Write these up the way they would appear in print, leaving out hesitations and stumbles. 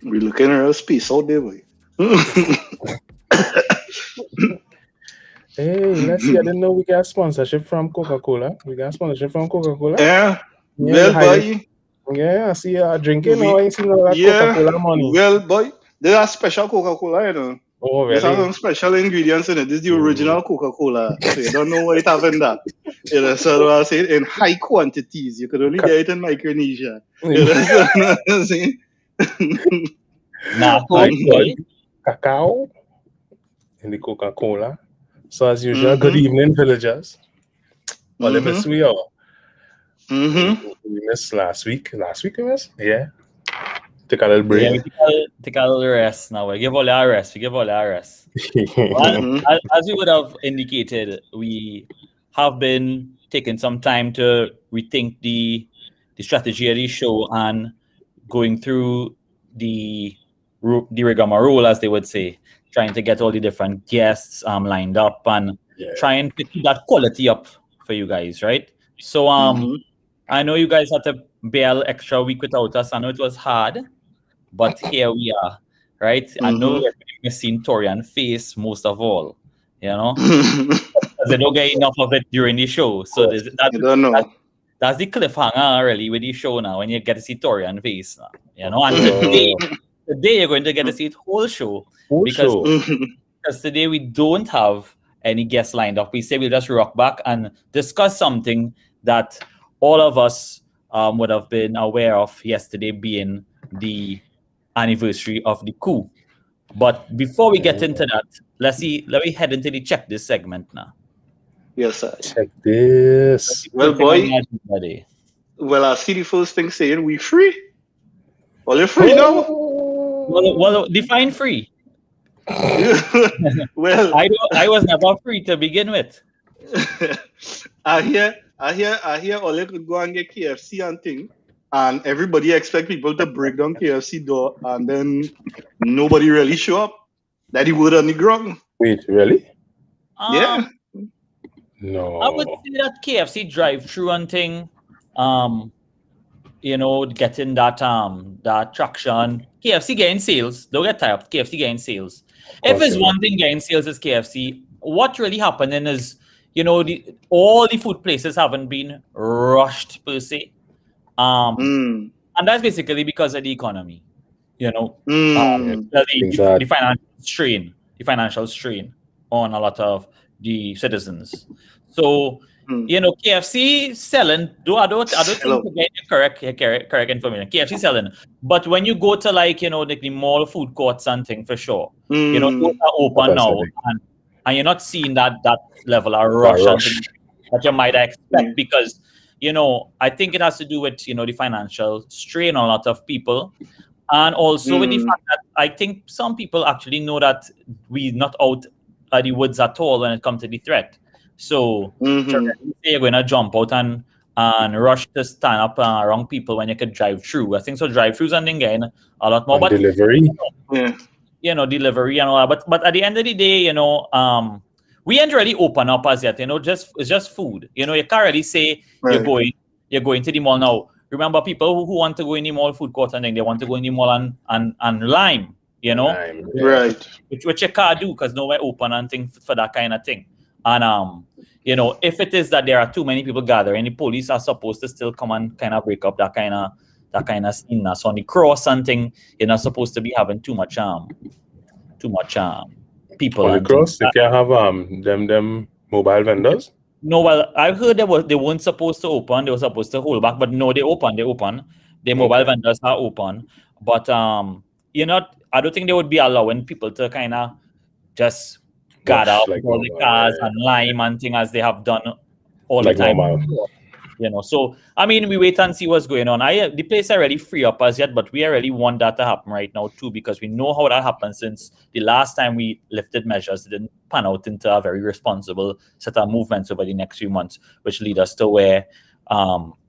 We looking at a space out there, boy. Hey, let's see. I didn't know we got sponsorship from Coca-Cola. We got sponsorship from Coca-Cola. Yeah. Yeah, Well, boy. Yeah, I see you drinking now. I ain't seen all that Yeah. Coca-Cola money. Well, boy. There's a special Coca-Cola, you know. Oh, There's some really? special ingredients in it. This is the original Coca-Cola. So you don't know what it have in that. You know, so I say in high quantities. You could only get it in Micronesia. You know, so, I'm saying? Nah, cacao in the Coca-Cola. So as usual, good evening, villagers. Well, they missed we all. We missed last week. Last week we missed? Yeah. Take a little break. Yeah, we take a little rest now. We give all our rest. Well, as we would have indicated, we have been taking some time to rethink the strategy of the show and going through the rigmarole, as they would say, trying to get all the different guests lined up and trying to keep that quality up for you guys, right? So I know you guys had to bear extra week without us. I know it was hard, but here we are, right? I know we're missing Torian face most of all, you know, because they don't get enough of it during the show. So that's the cliffhanger really with the show now, when you get to see Torian face now, you know. And today you're going to get to see the whole show because today we don't have any guests lined up. We say we'll just rock back and discuss something that all of us would have been aware of yesterday, being the anniversary of the coup. But before we get into that, let me head into the check this segment now. Yes, sir. Check this. Well, boy. Well, I see the first thing saying we free. Well, you're free now. Well, define free. Well, I was never free to begin with. I hear Ole could go and get KFC and thing, and everybody expect people to break down KFC door, and then nobody really show up. That he would on the ground. Wait, really? Yeah. No. I would say that KFC drive-through and thing, you know, getting that traction. KFC getting sales. Don't get tired. KFC getting sales. If it's one thing getting sales is KFC, what really happening is, you know, all the food places haven't been rushed per se. And that's basically because of the economy, you know, the financial strain on a lot of the citizens. So, you know, KFC selling, I don't think to get the correct information. KFC selling. But when you go to, like, you know, the mall food courts and thing, for sure, you know, those are open now, and you're not seeing that level of rush. That you might expect, because, you know, I think it has to do with, you know, the financial strain on a lot of people, and also with the fact that I think some people actually know that we're not out of the woods at all when it comes to the threat. So you're going to jump out and rush to stand up around people when you could drive through. I think so. Drive-throughs and getting a lot more. But delivery, you know, delivery and all that. But at the end of the day, you know, we ain't really open up as yet. You know, it's just food. You know, you can't really say you're going to the mall now. remember people who want to go in the mall food court and then they want to go in the mall and lime, you know, right? Which you can't do because nowhere open and things for that kind of thing. And you know, if it is that there are too many people gathering, the police are supposed to still come and kind of break up that kind of scene. So on the cross and thing, you're not supposed to be having too much people. On the cross, they can't have them mobile vendors. No, well, I heard they weren't supposed to open. They were supposed to hold back, but no, they open. The mobile vendors are open, but I don't think they would be allowing people to kind of just gather up all the cars and lime and thing as they have done all the time. You know, so I mean, we wait and see what's going on. The place are really free up as yet, but we really want that to happen right now too, because we know how that happened since the last time we lifted measures. It didn't pan out into a very responsible set of movements over the next few months, which lead us to where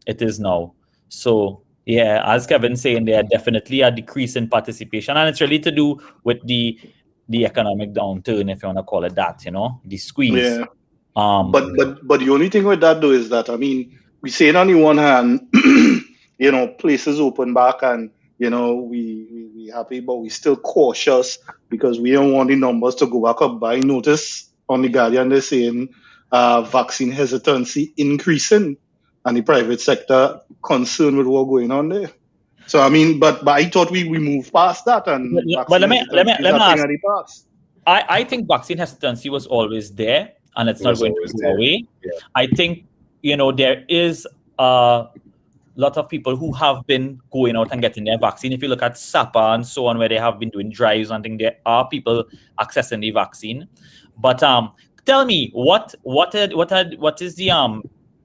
it is now. So yeah, as Kevin saying, there definitely a decrease in participation, and it's really to do with the economic downturn, if you want to call it that, you know, the squeeze. Yeah. But the only thing with that though is that, I mean, we say it on the one hand, you know, places open back and, you know, we happy, but we still cautious because we don't want the numbers to go back up. By notice on the Guardian, they're saying vaccine hesitancy increasing and the private sector concerned with what's going on there. So, I mean, but I thought we moved past that. And but let me ask. I think vaccine hesitancy was always there and it's not going to go away. Yeah. I think, you know, there is a lot of people who have been going out and getting their vaccine. If you look at SAPA and so on, where they have been doing drives and things, there are people accessing the vaccine. But tell me, what is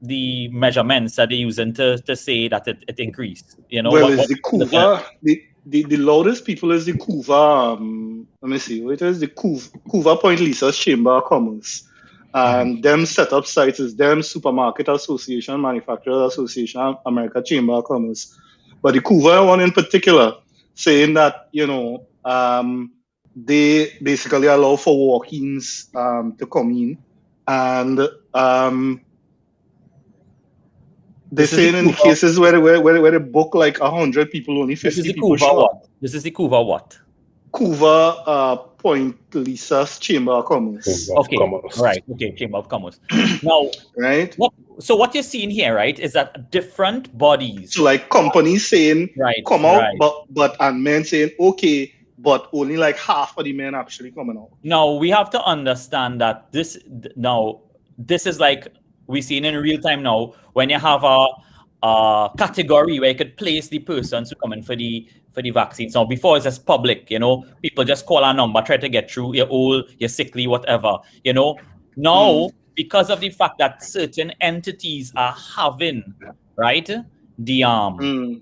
the measurements that they're using to say that it increased? You know, well, it's the CUVA. The loudest people is the CUVA. Let me see. It is the CUVA Point Lisa's Chamber of Commerce. And them set up sites is them Supermarket Association, Manufacturers Association, America Chamber of Commerce. But the CUVA one in particular saying that, you know, they basically allow for walk-ins to come in. And they're saying in cases where they book like 100 people, only 50 people show up. This is the CUVA what? CUVA Point Lisa's Chamber of Commerce. Right. Okay, Chamber of Commerce. Now, right. So what you're seeing here, right, is that different bodies. So like companies saying, come out, but and men saying, okay, but only like half of the men actually coming out. Now we have to understand that this is like we're seeing in real time now when you have a category where you could place the persons who come in for the vaccines. Now, before it's just public, you know, people just call a number, try to get through, you're old, you're sickly, whatever, you know. Now, because of the fact that certain entities are having, right, the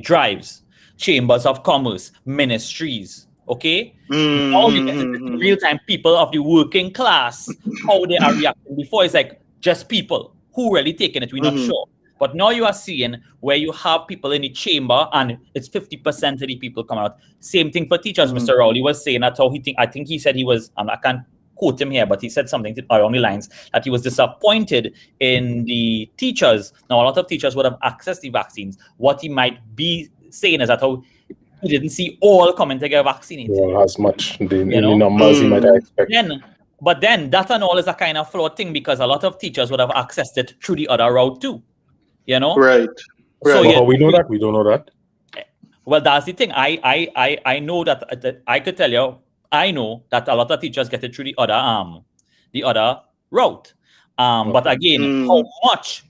drives, chambers of commerce, ministries, okay? Now you get into real-time people of the working class, how they are reacting. Before it's like just people who really taking it, we're not sure. But now you are seeing where you have people in the chamber and it's 50% of the people come out. Same thing for teachers. Mr. Rowley was saying that how I think he said he was, I can't quote him here, but he said something along the lines that he was disappointed in the teachers. Now, a lot of teachers would have accessed the vaccines. What he might be saying is that how he didn't see all coming to get vaccinated. Well, as much the numbers he might have expected. But then that and all is a kind of flawed thing because a lot of teachers would have accessed it through the other route too. You know, right. So how we know that? We don't know that. Well, that's the thing. I know that I could tell you. I know that a lot of teachers get it through the other route. But again, how much?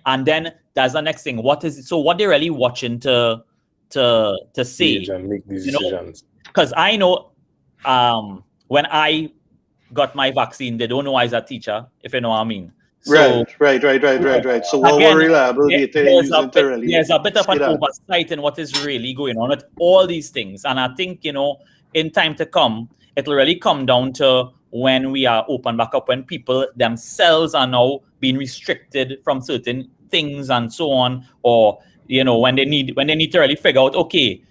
And then that's the next thing. What is it? So what they're really watching to say and make these decisions? Because I know when I got my vaccine, they don't know I was a teacher. If you know what I mean. So, right. So what were reliable data there's a bit of an oversight in what is really going on with all these things. And I think, you know, in time to come, it'll really come down to when we are open back up, when people themselves are now being restricted from certain things and so on, or, you know, when they need to really figure out, okay,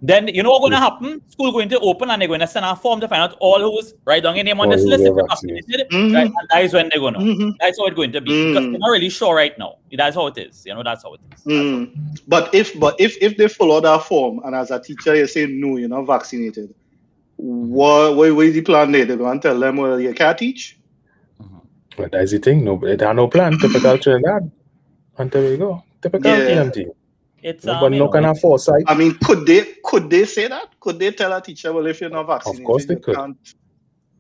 then you know what's going to happen? School going to open and they're going to send a form to find out all who's right down your name on this list if you're vaccinated. Right? And that is when they're going to. That's how it's going to be. Because they're not really sure right now. That's how it is. That's how it is. But if they follow that form and as a teacher you say no, you're not vaccinated, what is the plan there? They're going to tell them, well, you can't teach? But that's the thing. No, they have no plan. Typical Trinidad. And there we go. Typical TMT. It's but no kind of foresight. I mean, could they say that? Could they tell a teacher, well, if you're not vaccinated, of course they could.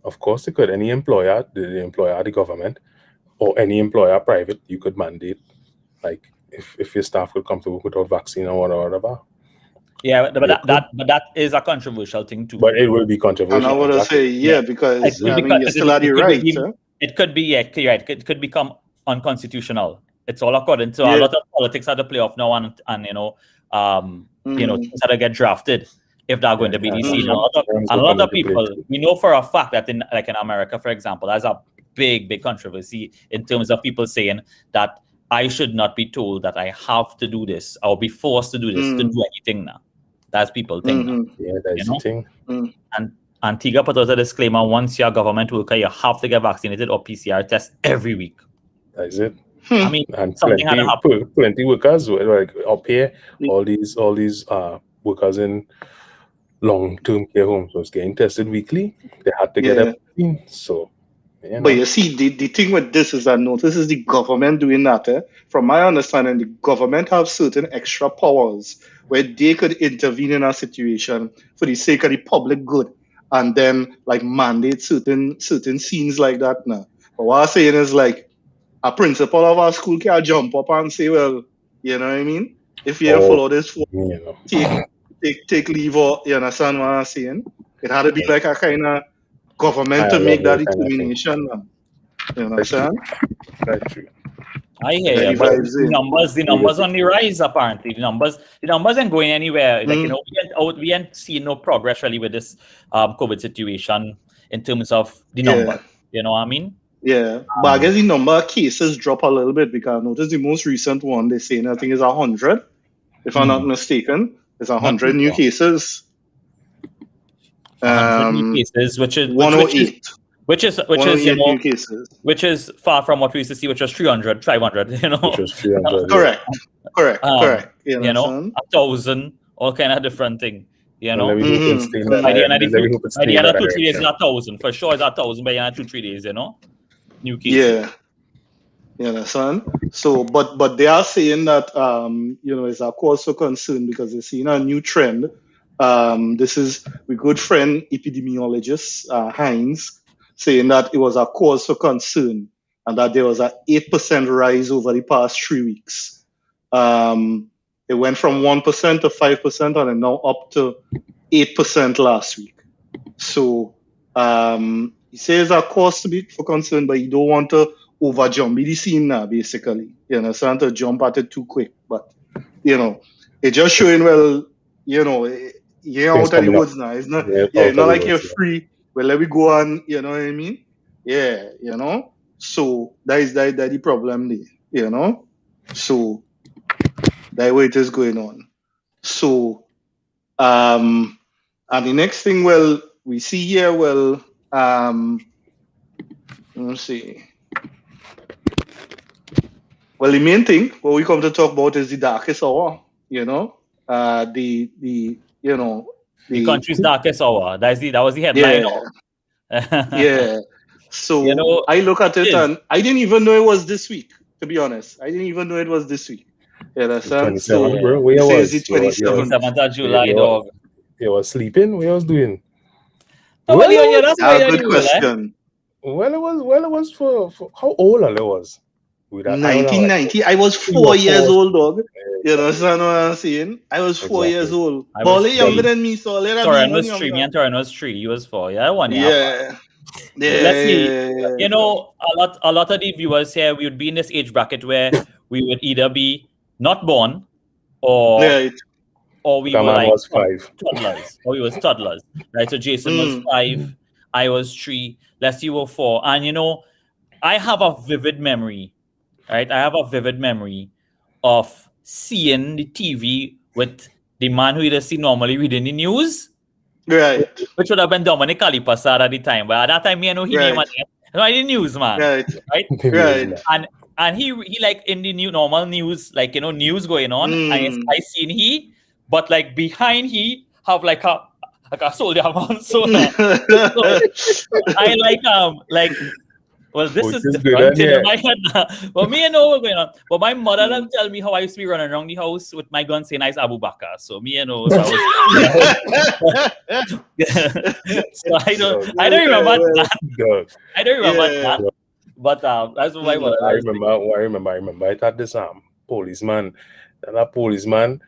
Of course they could. Any employer, the employer, the government, or any employer, private, you could mandate, like if your staff could come to work without vaccine or whatever. Yeah, but that is a controversial thing too. But it will be controversial. And I would say, because you're still at the right. It could be, right. It could become unconstitutional. It's all according to a lot of politics at the playoff now, and things that get drafted if they're going to be DC. A lot of people, we know for a fact that in America, for example, there's a big controversy in terms of people saying that I should not be told that I have to do this or be forced to do this to do anything now. That's people think. Yeah, that's the thing. And Antigua put out a disclaimer: once you're a government worker, you have to get vaccinated or PCR test every week. That's it. I mean, and something had to happen. Plenty workers like up here, all these workers in long-term care homes was getting tested weekly. They had to get a vaccine. So, but you see, the thing with this is that notice is the government doing that. From my understanding, the government have certain extra powers where they could intervene in a situation for the sake of the public good, and then like mandate certain scenes like that. Now, but what I'm saying is like, a principal of our school can jump up and say, well, you know what I mean? If you follow this, take leave, or you understand what I'm saying? It had to be like a kind of government to make that determination. You understand? That's true. I hear you, but the numbers on the rise apparently. The numbers ain't going anywhere. Like we ain't seeing no progress really with this COVID situation in terms of the number. You know what I mean? Yeah, but I guess the number of cases drop a little bit because I noticed the most recent one they're saying I think is 100, if I'm not mistaken. It's 100 new cases. 100 new cases, which is 108. Which is new cases. Which is far from what we used to see, which was 300, 500. Which was 300. Correct. You 1,000, all kind of different thing. By the end of 2-3 days, it's 1,000 for sure. It's 1,000 by the end of 2-3 days. New cases. You understand? So, but they are saying that it's a cause for concern because they're seeing a new trend. This is my good friend epidemiologist Hines saying that it was a cause for concern and that there was an 8% rise over the past 3 weeks. It went from 1% to 5% and now up to 8% last week. So he says a cause to be for concern, but you don't want to overjump the scene now, basically. You understand? To jump at it too quick. But, it's just showing, well, you're out of the woods now. It's not, it's not like you're free. Well, let me go on, you know what I mean? Yeah, So that is the problem there, So that's what it is going on. So, and the next thing, well, we see here, well, let's see. Well, the main thing, what we come to talk about is the darkest hour, the country's darkest hour. That was the headline. Yeah. So I look at it and I didn't even know it was this week, to be honest. I didn't even know it was this week. You understand? So bro, where was the 27th of July, dog. You was sleeping? What I was doing? That's a good question. Well, it was for how old I was. 1990. I was 4 years old, dog. You understand what I'm saying? I was 4 years old. Bali younger than me, so let Torin was 3. Me and Torin was 3. You was 4. Yeah, 1 year. Yeah. Let's see. A lot of the viewers here, we would be in this age bracket where we would either be not born or we were like was 5. toddlers. Or we was toddlers. Right? So Jason was 5, I was 3, Leslie was 4. And I have a vivid memory. Right? I have a vivid memory of seeing the TV with the man who you'd see normally reading the news, Right. which would have been Dominic Calipasar at the time. But at that time, me I know he name the news man. Right. Right. And he like in the normal news, like news going on, and I seen he, but like behind he have like a soldier man. So I like well, this is different in my head now. But me, I know what's going on. But my mother didn't tell me how I used to be running around the house with my gun saying, "Nice Abu Bakr." So me, I know. So I don't remember that. I don't remember that. But that's what my mother. I remember. I thought this policeman. That policeman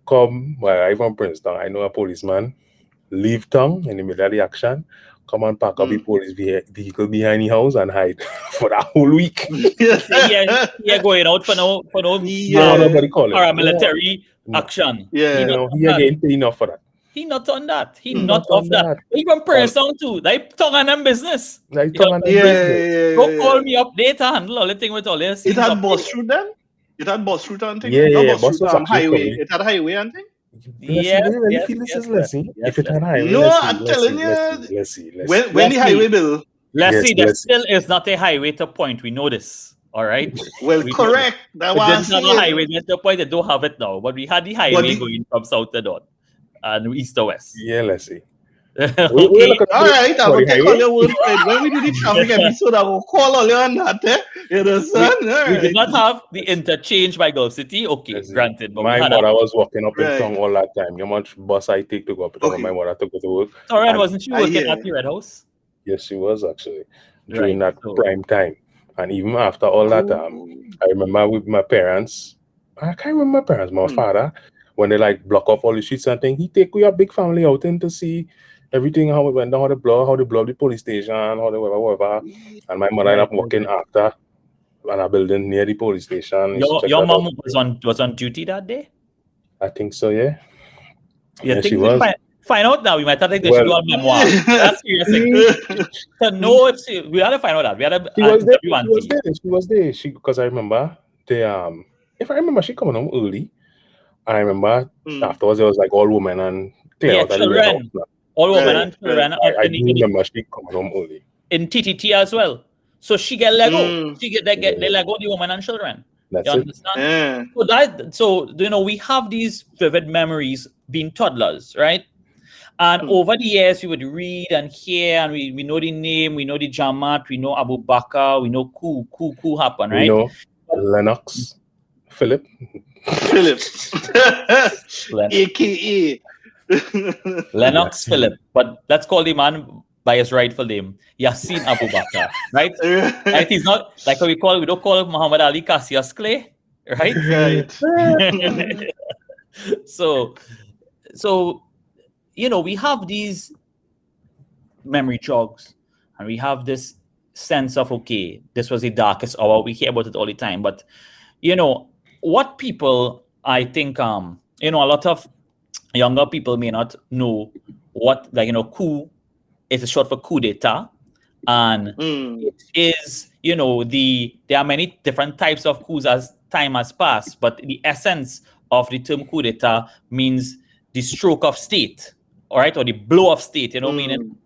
come. Well, I'm from Princeton. I know a policeman leave town in the middle of the action. Come and pack up the police vehicle behind the house and hide for that whole week. Yeah, going out for no nobody call it. Paramilitary action. Yeah, he again pay enough for that. He not on that. He not off that. He from Princeton too. Like tongue and them business. Like tongue and them business. Don't call me up later handle all the thing with all this. It had bus route then? It had bus route and thing? Yeah, bus route highway. It had highway and thing? Yes. If it had highway, no, I'm telling you. Let's see. When the highway bill. Let's see, there still is not a highway to point. We know this. All right. Well, correct. That was not a highway to point. They don't have it now. But we had the highway going from south to north and east to west. Yeah, let's see. Okay. All right, I'm going to call your word. When we do the traffic episode, I will call all you on that. You understand? We did not have the interchange by Gulf City. Okay, granted. But my mother was walking up in town all that time. How much bus I take to go up to town? My mother took to work. Alright, wasn't she working at the Red House? Yes, she was actually during that prime time. And even after all that, I remember with my parents. I can't remember my parents. My father, when they like block off all the streets and thing, he take we a big family out in to see everything, how it went down, how they blow the police station, how they whatever. And my mother ended up working after on a building near the police station. Your mom was on duty that day? I think so, yeah. Yeah, she was. Find out now. We might have to do a memoir. That's serious. To know if we had to find out that. We had to She was there. Because I remember if I remember she coming home early. I remember afterwards it was like all women and children. All women and children. I remember she coming home early. In TTT as well. So she get Lego. She get they Lego the women and children. That's you understand? Yeah. So we have these vivid memories being toddlers, right? And over the years we would read and hear and we know the name, we know the Jamaat, we know Abu Bakr, we know Coup happened, right? We know Lennox Phillip. AKA Lennox Phillip, but let's call the man by his rightful name, Yasin Abu Bakr, right? Right? He's not like we don't call Muhammad Ali Cassius Clay, right? Right. So we have these memory jogs, and we have this sense of this was the darkest hour. We hear about it all the time, but what people, I think, a lot of younger people may not know what, coup is short for coup d'etat, and it is, there are many different types of coups as time has passed, but the essence of the term coup d'etat means the stroke of state, all right, or the blow of state, meaning,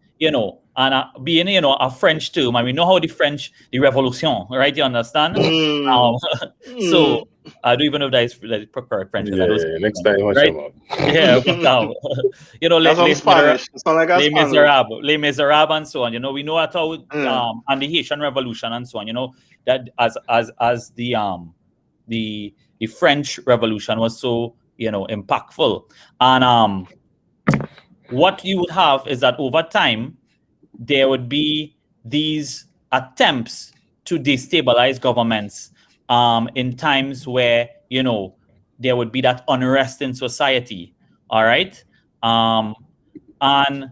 and being, a French term, and we know how the revolution, right? You understand? So I don't even know if that is correct French. Yeah, next time, right? Yeah, but now, Les Miserables, and so on. We know at how and the Haitian Revolution and so on. That as the French Revolution was so impactful, and what you would have is that over time there would be these attempts to destabilize governments in times where there would be that unrest in society. All right, and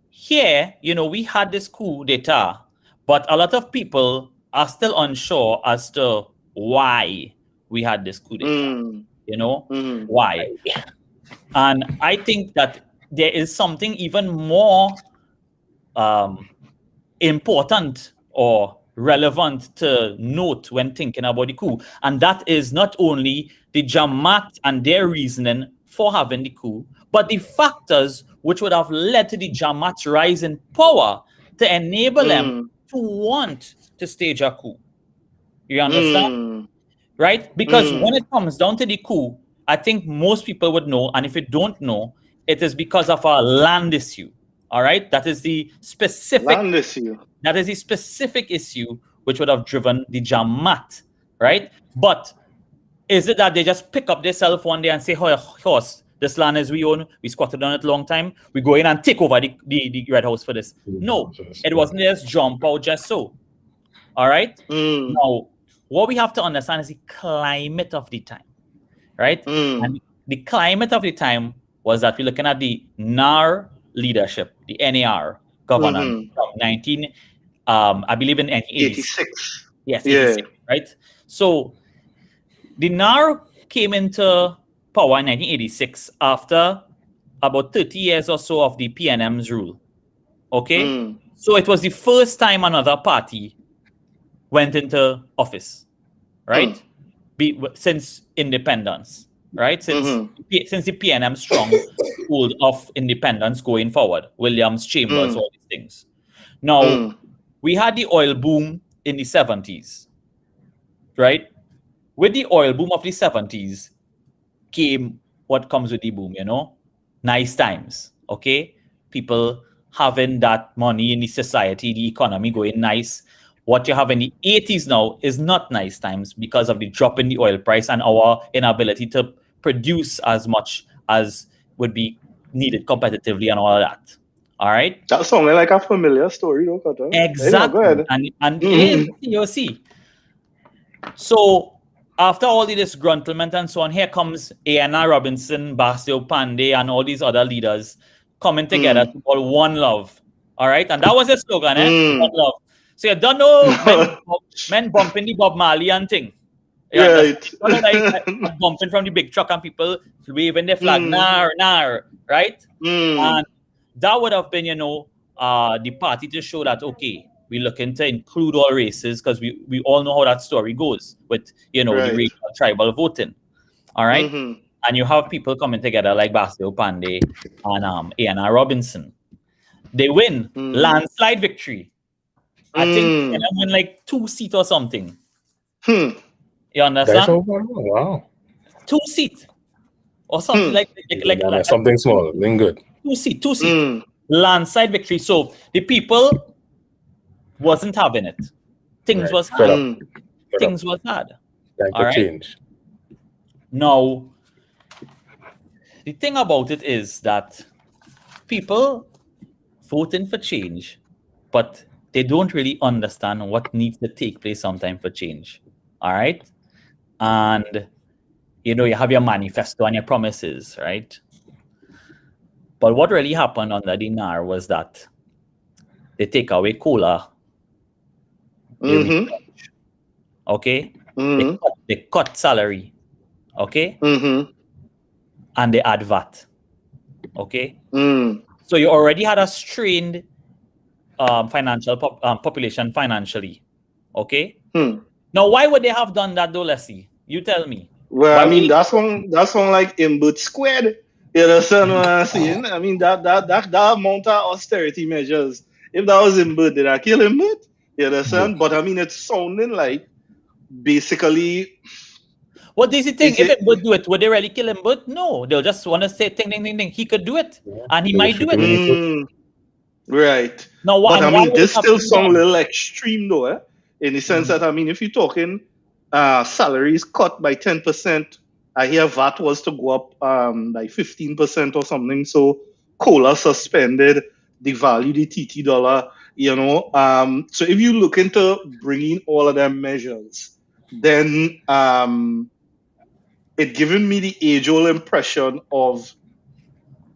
here we had this coup d'etat, but a lot of people are still unsure as to why we had this coup d'etat. Why? And I think that there is something even more important or relevant to note when thinking about the coup, and that is not only the Jamaat and their reasoning for having the coup, but the factors which would have led to the Jamaat's rise in power to enable them to want to stage a coup. You understand? Right? Because when it comes down to the coup, I think most people would know, and if you don't know, it is because of a land issue. All right? That is the specific land issue. That is the specific issue which would have driven the Jamaat, right? But is it that they just pick up themselves one day and say, "Oh, horse, this land is we own, we squatted on it a long time, we go in and take over the Red House for this"? No, it wasn't just jump out just so. All right? Now, what we have to understand is the climate of the time, right? And the climate of the time was that we're looking at the NAR leadership, the NAR governance from I believe in 1986. Yes, 86, right? So the NAR came into power in 1986 after about 30 years or so of the PNM's rule. Okay? So it was the first time another party went into office, right? Since independence, right? Since the PNM stronghold of independence going forward, Williams, Chambers, all these things. Now, we had the oil boom in the 70s, right? With the oil boom of the 70s came what comes with the boom, nice times, okay? People having that money in the society, the economy going nice. What you have in the 80s now is not nice times because of the drop in the oil price and our inability to produce as much as would be needed competitively and all of that. All right? That sounds like a familiar story, though, Carter. Exactly. Go ahead. And you see. So after all the disgruntlement and so on, here comes A.N.R. Robinson, Basio Pandey, and all these other leaders coming together to call One Love. All right? And that was the slogan, One Love. So you don't know men bumping the Bob Marley and thing. Right. Like bumping from the big truck and people waving their flag, nar, right? And that would have been, the party to show that, okay, we're looking to include all races because we all know how that story goes with, the regional tribal voting. All right? And you have people coming together like Basio Pandey and A.N.R. Robinson. They win. Landslide victory. I think they win like 2 seats or something. You understand? Wow. 2 seats. Or something like something small. Then good. 2 seats. Landslide victory. So the people wasn't having it. Things was hard. Things was hard. Time to change. Now, the thing about it is that people voting for change, but they don't really understand what needs to take place sometime for change. All right? And, you have your manifesto and your promises, right? But what really happened under the NAR was that they take away cola. Okay? They cut salary. Okay? And they add VAT. Okay? So you already had a strained financial population financially. Okay? Now, why would they have done that though, Leslie? You tell me. Well, I mean, that's one like input squared. You understand what I'm saying? I mean, that amount of austerity measures, if that was input, did I kill input? You understand? But I mean, it's sounding like basically. What does he think? If it would do it, would they really kill him? But no, they'll just want to say, ding, ding, ding, ding. He could do it, and he might do it. Right. Now, but I mean, this still sounds a little extreme, though, in the sense that, I mean, if you're talking salaries cut by 10%, I hear VAT was to go up by 15% or something. So cola suspended, devalued the TT dollar, So if you look into bringing all of them measures, then it given me the age-old impression of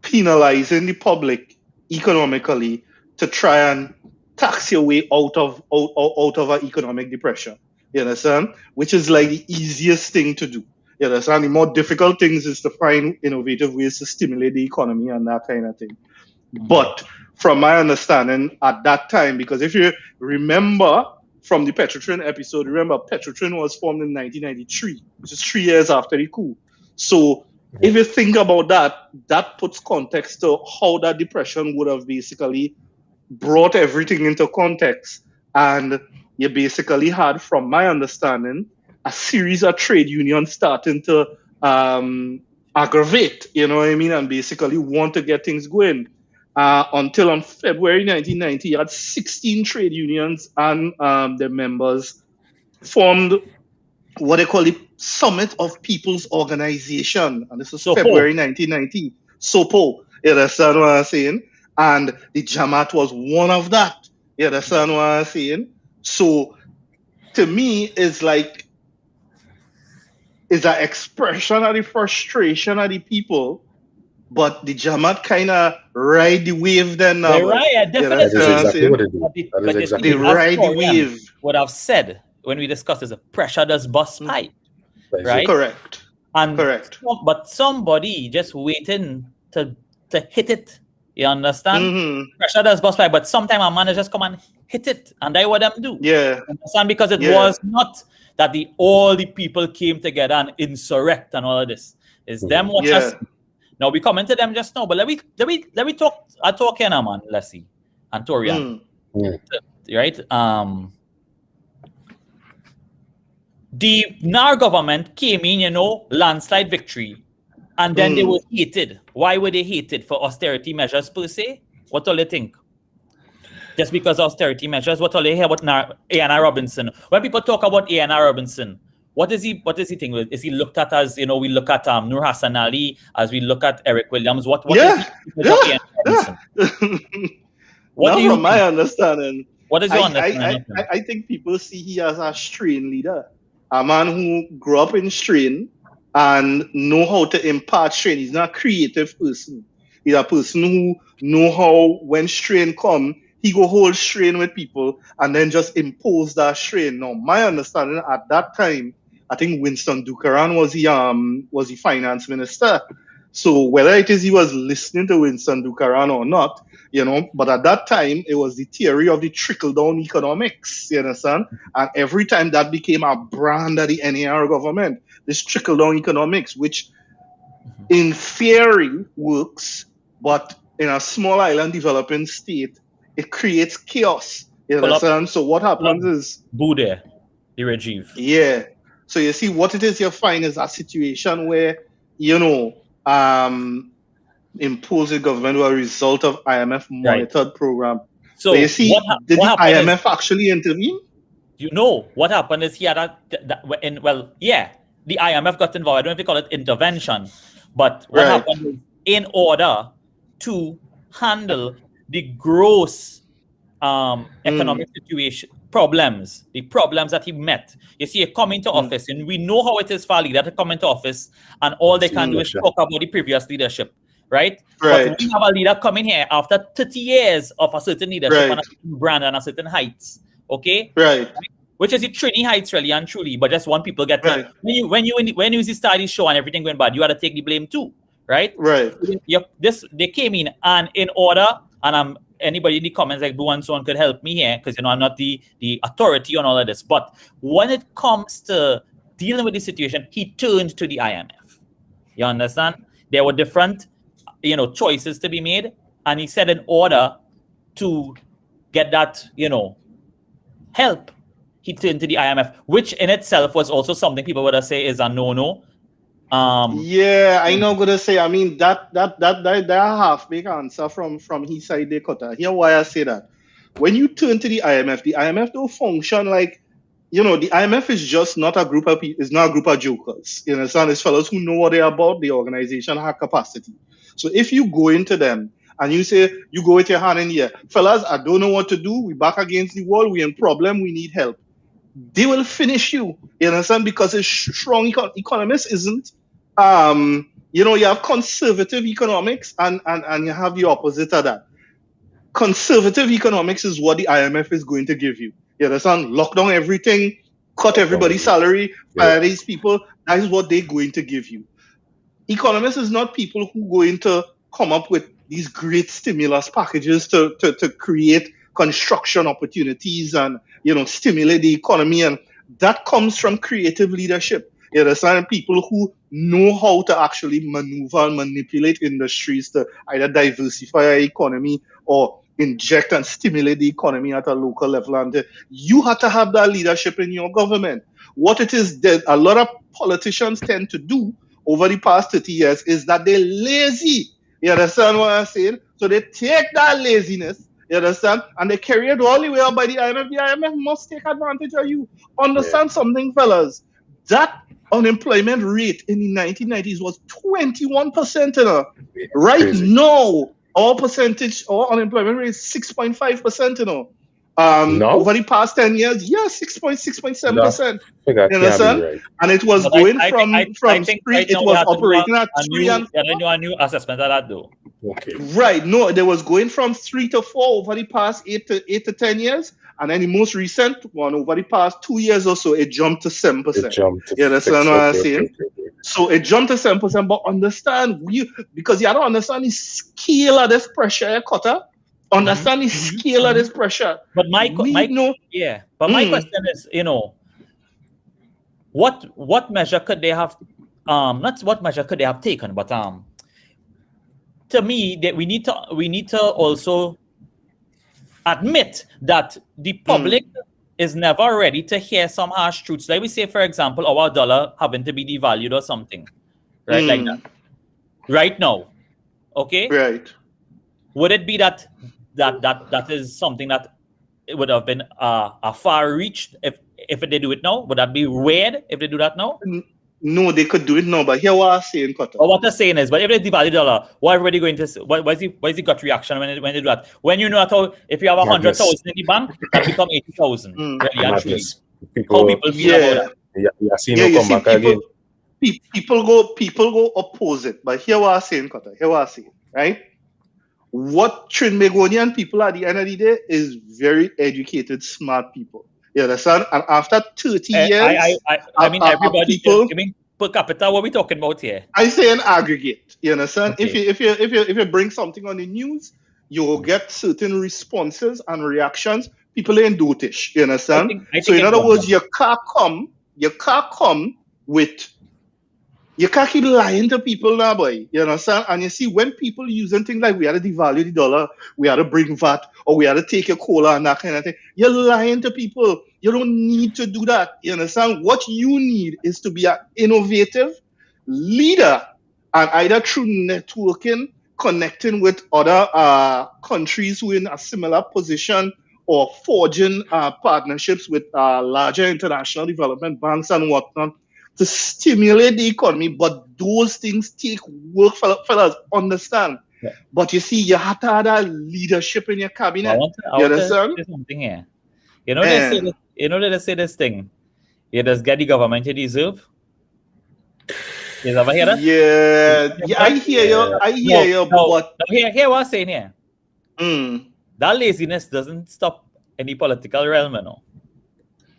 penalizing the public economically to try and tax your way out of an economic depression. You understand? Which is like the easiest thing to do. You understand? The more difficult things is to find innovative ways to stimulate the economy and that kind of thing. But from my understanding at that time, because if you remember from the Petrotrin episode, remember Petrotrin was formed in 1993, which is 3 years after the coup. So if you think about that, that puts context to how that depression would have basically brought everything into context. And you basically had, from my understanding, a series of trade unions starting to aggravate, you know what I mean, and basically want to get things going. Until on February 1990, you had 16 trade unions and their members formed what they call the Summit of People's Organization. And this is SOPO. February 1990. SOPO. You understand what I'm saying? And the Jamaat was one of that. You understand what I'm saying? So, to me, it's like, it's an expression of the frustration of the people, but the Jamaat kind of ride the wave then now. They ride, definitely. That is exactly what they do. But exactly they ride the wave. What I've said when we discussed is a pressure does bust pipe, right? Correct. And Correct. But somebody just waiting to hit it. You understand? Mm-hmm. Pressure does bust pipe, but sometimes our managers come and hit it, and that's what them do. Yeah. Understand? Because it was not that all the people came together and insurrect and all of this. It's them watch us. Now we come into them just now, but let me talk. I talk here now, man. Let's see, and Torian, right? The NAR government came in, landslide victory, and then they were hated. Why were they hated? For austerity measures per se? What do you think? Just because austerity measures, what do you hear about A.N.R. Robinson? When people talk about A.N.R. Robinson, what is he think? Is he looked at as, we look at Nur Hassan Ali, as we look at Eric Williams? What is he A.N.R. Robinson? What do you from my understanding? What is your understanding? I think people see he as a strain leader. A man who grew up in strain and know how to impart strain. He's not a creative person. He's a person who know how, when strain come, he go hold strain with people and then just impose that strain. Now, my understanding at that time, I think Winston Dukaran was the finance minister. So whether it is he was listening to Winston Dukaran or not, but at that time, it was the theory of the trickle-down economics, you understand? And every time that became a brand of the NAR government, this trickle-down economics, which in theory works, but in a small island developing state, it creates chaos, you understand? So what happens is... Bude, the Rajiv. Yeah. So you see, what it is you find is a situation where, impose a government were a result of IMF monitored program. So you see, did the IMF actually intervene? What happened is the IMF got involved. I don't know if they call it intervention, but what happened is, in order to handle the gross economic situation problems, the problems that he met. You see, he come into office, and we know how it is for a leader to come into office, and all they can do is talk about the previous leadership. Right? But we have a leader coming here after 30 years of a certain leadership and a certain brand and a certain heights. Okay? Right. Which is the Trini heights, really and truly. But just one people get when you start this show and everything going bad, you had to take the blame too. Right? Right. They came in, and in order, and anybody in the comments like Blue and so on could help me here, because I'm not the authority on all of this. But when it comes to dealing with the situation, he turned to the IMF. You understand? There were different choices to be made, and he said in order to get that, help, he turned to the IMF, which in itself was also something people would say is a no-no. I know gonna say, I mean, that half-baked answer from his side they cut out. Here why I say that. When you turn to the IMF don't function like, the IMF is just not a group of people, it's not a group of jokers. You understand? It's fellows who know what they're about, the organization has capacity. So if you go into them and you say, you go with your hand in the air, fellas, I don't know what to do. We're back against the wall. We're in problem. We need help. They will finish you. You understand? Because a strong economist isn't, you have conservative economics and you have the opposite of that. Conservative economics is what the IMF is going to give you. You understand? Lock down everything, cut everybody's salary, fire these people. That is what they're going to give you. Economists is not people who are going to come up with these great stimulus packages to create construction opportunities and, stimulate the economy. And that comes from creative leadership. You understand? People who know how to actually maneuver and manipulate industries to either diversify our economy or inject and stimulate the economy at a local level. And you have to have that leadership in your government. What it is that a lot of politicians tend to do over the past 30 years is that they're lazy. You understand what I'm saying? So they take that laziness, you understand, and they carry it all the way up by the IMF. The IMF must take advantage of you. Understand something, fellas. That unemployment rate in the 1990s was 21%. Right Crazy. now, our unemployment rate is 6.5%. No? Over the past 10 years, 6.7%. You understand? Right. And it was But going I from think street, right it now we was have to do operating at 3 and a new assessment of that though. Okay. right. No, they was going from 3 to 4 over the past 8 to 10 years, and then the most recent one over the past 2 years or so, it jumped to 7%. It jumped to you understand 6, what I'm okay, saying? okay. So it jumped to 7%, but understand because you don't understand the scale of this pressure, Cutter. Understand the scale of this pressure. But my question is, what measure could they have? Not what measure could they have taken, but to me that we need to also admit that the public is never ready to hear some harsh truths. Like we say, for example, our dollar having to be devalued or something, right? Like that. Right now, okay. Right. Would it be that is something that it would have been a far reach if they do it now? Would that be weird if they do that now? No, they could do it now, but here what I'm saying, Cutter. Or what they're saying is, but if they devalue the dollar, what everybody going to say? What is the gut reaction when they do that? When you know that if you have 100,000 in the bank, that become 80,000. Really and truly. How people feel about that? Yasin come back again. People go opposite. But here what I'm saying, Cutter. Here what I'm saying, right? What Trinbagonian people at the end of the day is very educated, smart people. You understand? And after 30 years, I mean, everybody. People, per capita, what are we talking about here? I say an aggregate. You understand? Okay. If you bring something on the news, you will get certain responses and reactions. People ain't dotish. You understand? I think so in other words, you can't come with. You can't keep lying to people now, boy. You understand? And you see, when people using things like we had to devalue the dollar, we had to bring VAT, or we had to take a cola and that kind of thing, you're lying to people. You don't need to do that. You understand? What you need is to be an innovative leader, and either through networking, connecting with other countries who are in a similar position, or forging partnerships with larger international development banks and whatnot, to stimulate the economy. But those things take work, fellas, understand. Yeah. But you see, you have to have that leadership in your cabinet. You understand? Say something here. They say this thing. You just get the government you deserve. You ever hear that? Yeah, I hear you. But hear what I'm saying here. That laziness doesn't stop any political realm,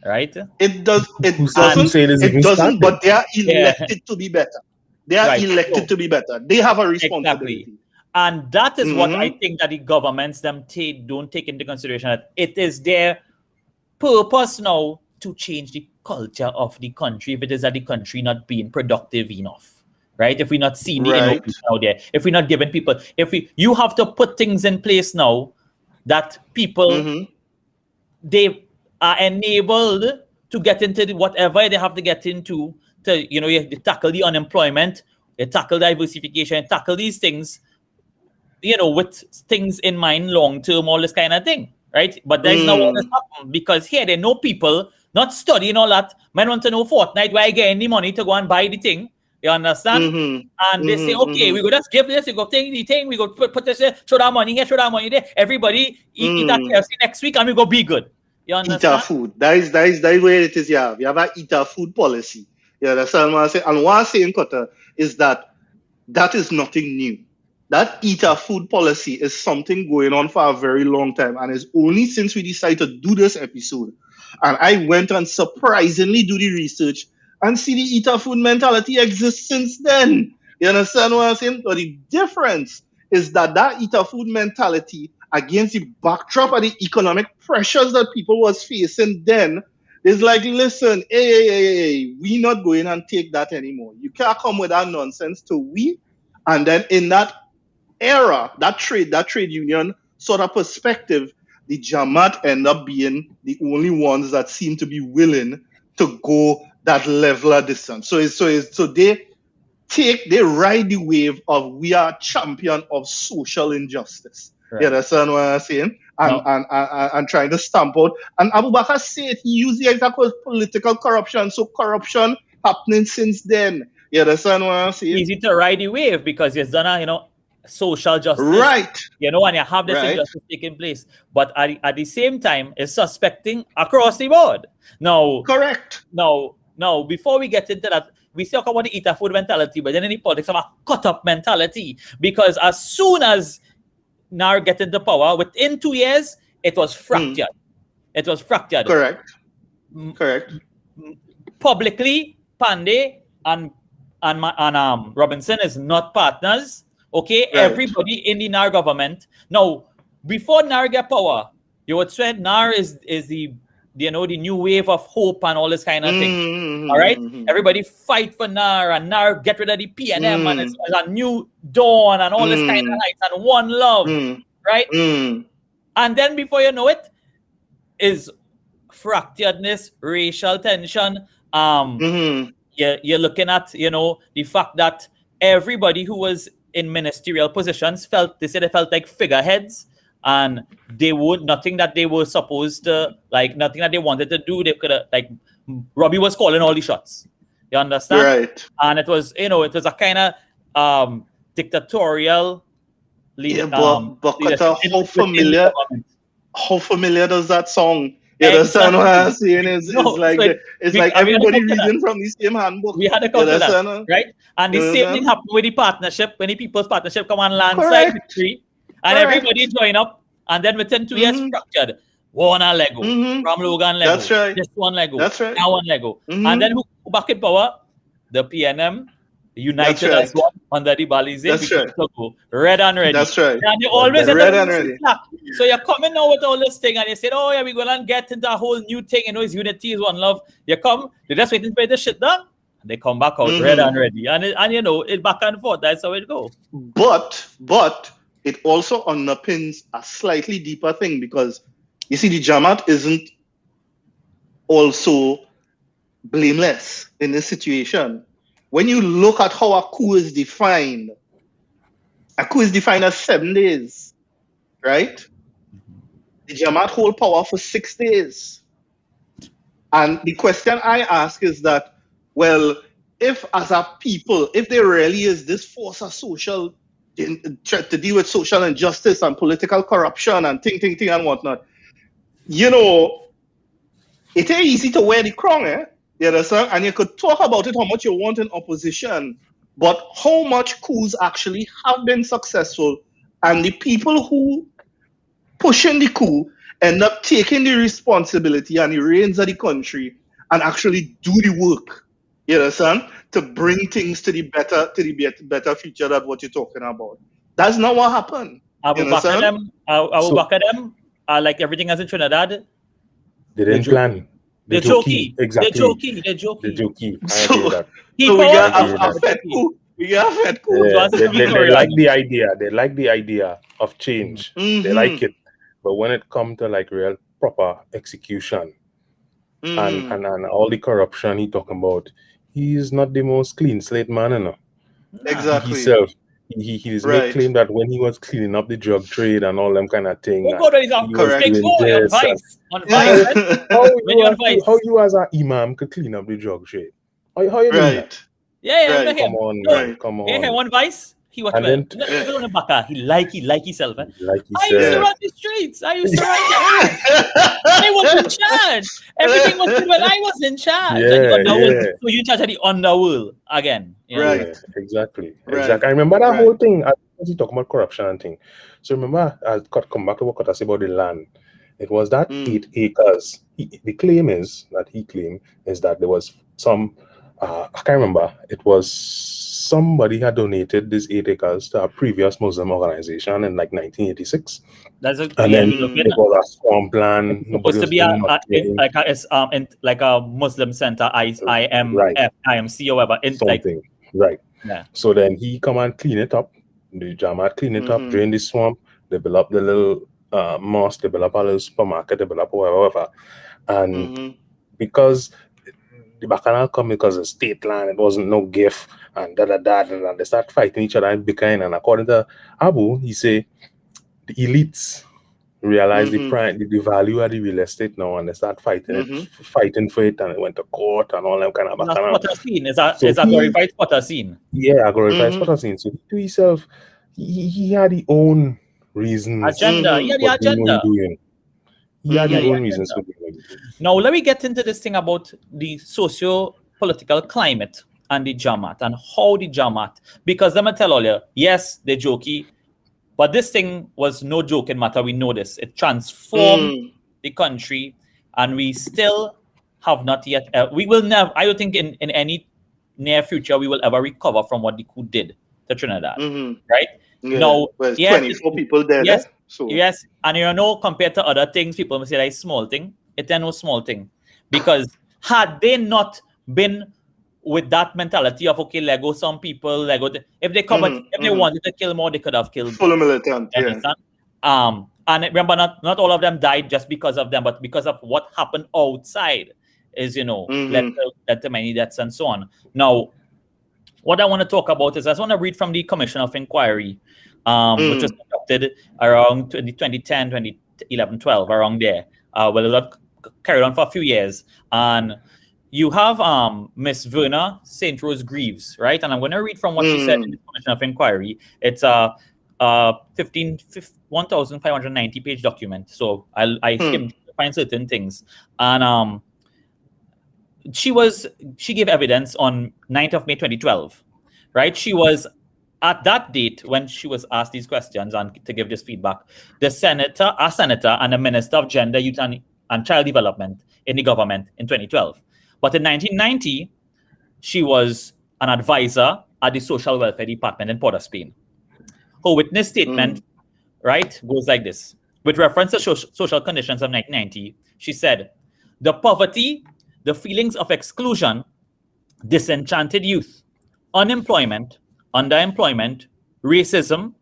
right? It doesn't, but they are elected to be better. They are elected to be better. They have a responsibility. Exactly. And that is what I think that the governments don't take into consideration, that it is their purpose now to change the culture of the country if it is that the country not being productive enough. Right? If we're not seeing the innovation out there, if we're not giving people, you have to put things in place now that people they are enabled to get into whatever they have to get into you tackle the unemployment, you tackle diversification, tackle these things, with things in mind, long term, all this kind of thing, right? But there's no all this happen because here they know people not studying all that. Men want to know fortnight where I get any money to go and buy the thing. You understand? And they say, okay, we go just give this, we go take the thing, we go put this here, throw that money here, throw that money there. Everybody eat that KFC next week and we go be good. You understand? Eat our food. That is where it is. Yeah, we have an eat our food policy. You understand what I say? And what I'm saying, Cutter, is that is nothing new. That eat our food policy is something going on for a very long time, and it's only since we decided to do this episode, and I went and surprisingly do the research and see the eat our food mentality exists since then. You understand what I'm saying? But the difference is that eat our food mentality, against the backdrop of the economic pressures that people was facing then, It's like, listen, hey, we not going and take that anymore. You can't come with that nonsense to we. And then in that era, that trade union sort of perspective, the Jamaat end up being the only ones that seem to be willing to go that level of distance. So they ride the wave of we are champion of social injustice. Right. You understand what I'm saying? And trying to stamp out. And Abu Bakr said he used the exact word political corruption. So corruption happening since then. You understand what I'm saying? Easy to ride the wave because it's done a, social justice. Right. And you have this injustice taking place. But at the same time, it's suspecting across the board. Now, correct. Now, before we get into that, we still talk about the eater food mentality, but then in the politics of a cut-up mentality. Because as soon as NAR get into power, within 2 years, it was fractured. It was fractured. Correct. Publicly, Pandey and Robinson is not partners. Okay, right. Everybody in the NAR government. Now, before NAR get power, you would say NAR is the the new wave of hope and all this kind of thing. All right, everybody fight for NAR and NAR get rid of the PNM and it's a new dawn and all this kind of heights and one love, right? And then before you know it, is fracturedness, racial tension. You're looking at the fact that everybody who was in ministerial positions felt like figureheads. And they would nothing that they were supposed to nothing that they wanted to do. They could have Robbie was calling all the shots. You understand? Right. And it was it was a kind of dictatorial. But how familiar does that song? You understand what I'm saying? It's like everybody reading from the same handbook. We had a couple of that, right? And the same thing happened with the partnership when the People's Partnership come on landslide victory. And everybody join up, and then within 2 years, fractured. One Lego, from Logan Lego. That's right. Just one Lego. That's right. Now one Lego. And then who back in power? The PNM, united as one under the Balize. That's right. Red and ready. That's right. And you always red and ready. So you're coming now with all this thing, and you said, "Oh yeah, we're gonna get into a whole new thing. It's unity, is one love." You come, they're just waiting for the shit done. And they come back out red and ready, and it back and forth. That's how it goes. But it also underpins a slightly deeper thing because you see, the Jamaat isn't also blameless in this situation. When you look at how a coup is defined as 7 days, right? The Jamaat hold power for 6 days. And the question I ask is that, well, if as a people, if there really is this force of social to deal with social injustice and political corruption and thing and whatnot, it ain't easy to wear the crown, You understand? And you could talk about it how much you want in opposition, but how much coups actually have been successful, and the people who pushing the coup end up taking the responsibility and the reins of the country and actually do the work. You understand? To bring things to the better future that what you're talking about. That's not what happened. Abu Bakr them, like everything else in Trinidad. They didn't plan. They're jokey. Exactly. They're jokey. So we got a Fed coup. Yeah, they like the idea. They like the idea of change. They like it. But when it comes to real proper execution and all the corruption he talking about, he is not the most clean slate man, Exactly. He's made claim that when he was cleaning up the drug trade and all them kind of thing. How you as an imam could clean up the drug trade? How you doing that? Yeah. Right. Come on, man. Come on. Yeah, one vice. He was he like himself. I used to run the streets. I used to run I was in charge. Everything was good when I was in charge. So you in charge of the underworld again. Right. Exactly. I remember that whole thing. As you talk about corruption and thing. So remember, I got come back to what I say about the land. It was that 8 acres. The claim is that he claimed is that there was some. I can't remember. It was somebody had donated these 8 acres to a previous Muslim organization in like 1986. That's a, And yeah, then look, it was a swamp plan. Nobody supposed to was be doing much. like a Muslim center, Right. IMC or whatever. Something. Right. Yeah. So then he come and clean it up. The Jamaat clean it up, drain the swamp, develop the little mosque, develop a little supermarket, develop whatever. And because the Bacchanal come because of state land, it wasn't no gift, and and they start fighting each other and bickering. And according to Abu, he say the elites realize the value of the real estate now, and they start fighting for it, and it went to court and all them kind of Bacchanal. Is a glorified spotter scene. Yeah, a glorified spotter scene. So to himself, he had his own reasons. Agenda. He had the agenda. He had his own reasons for doing it. Now, let me get into this thing about the socio-political climate and the Jamaat and how the Jamaat, because let me tell all you, yes, they're jokey, but this thing was no joking matter. We know this. It transformed the country, and we still have not yet, we will never, I don't think in any near future, we will ever recover from what the coup did to Trinidad, right? Yeah. Now, well, 24 people there. Yes, so. Yes, and compared to other things, people will say that it's small thing. It's no small thing, because had they not been with that mentality of okay, Lego, some people Lego, if they come, if they wanted to kill more, they could have killed. Full militant. Yeah. And remember, not all of them died just because of them, but because of what happened outside. Is led to many deaths and so on. Now, what I want to talk about is I just want to read from the Commission of Inquiry, which was conducted around 2010, 2011, 12, around there. Well, it carried on for a few years. And you have Miss Verna St. Rose Greaves, right? And I'm going to read from what she said in the Commission of Inquiry. It's a 1,590 page document. So I skimmed to find certain things. And she gave evidence on 9th of May 2012, right? She was at that date when she was asked these questions and to give this feedback, a senator and a minister of gender, youth and child development in the government in 2012. But in 1990, she was an advisor at the Social Welfare Department in Port of Spain. Her witness statement, right, goes like this. With reference to social conditions of 1990, she said, the poverty, the feelings of exclusion, disenchanted youth, unemployment, underemployment, racism,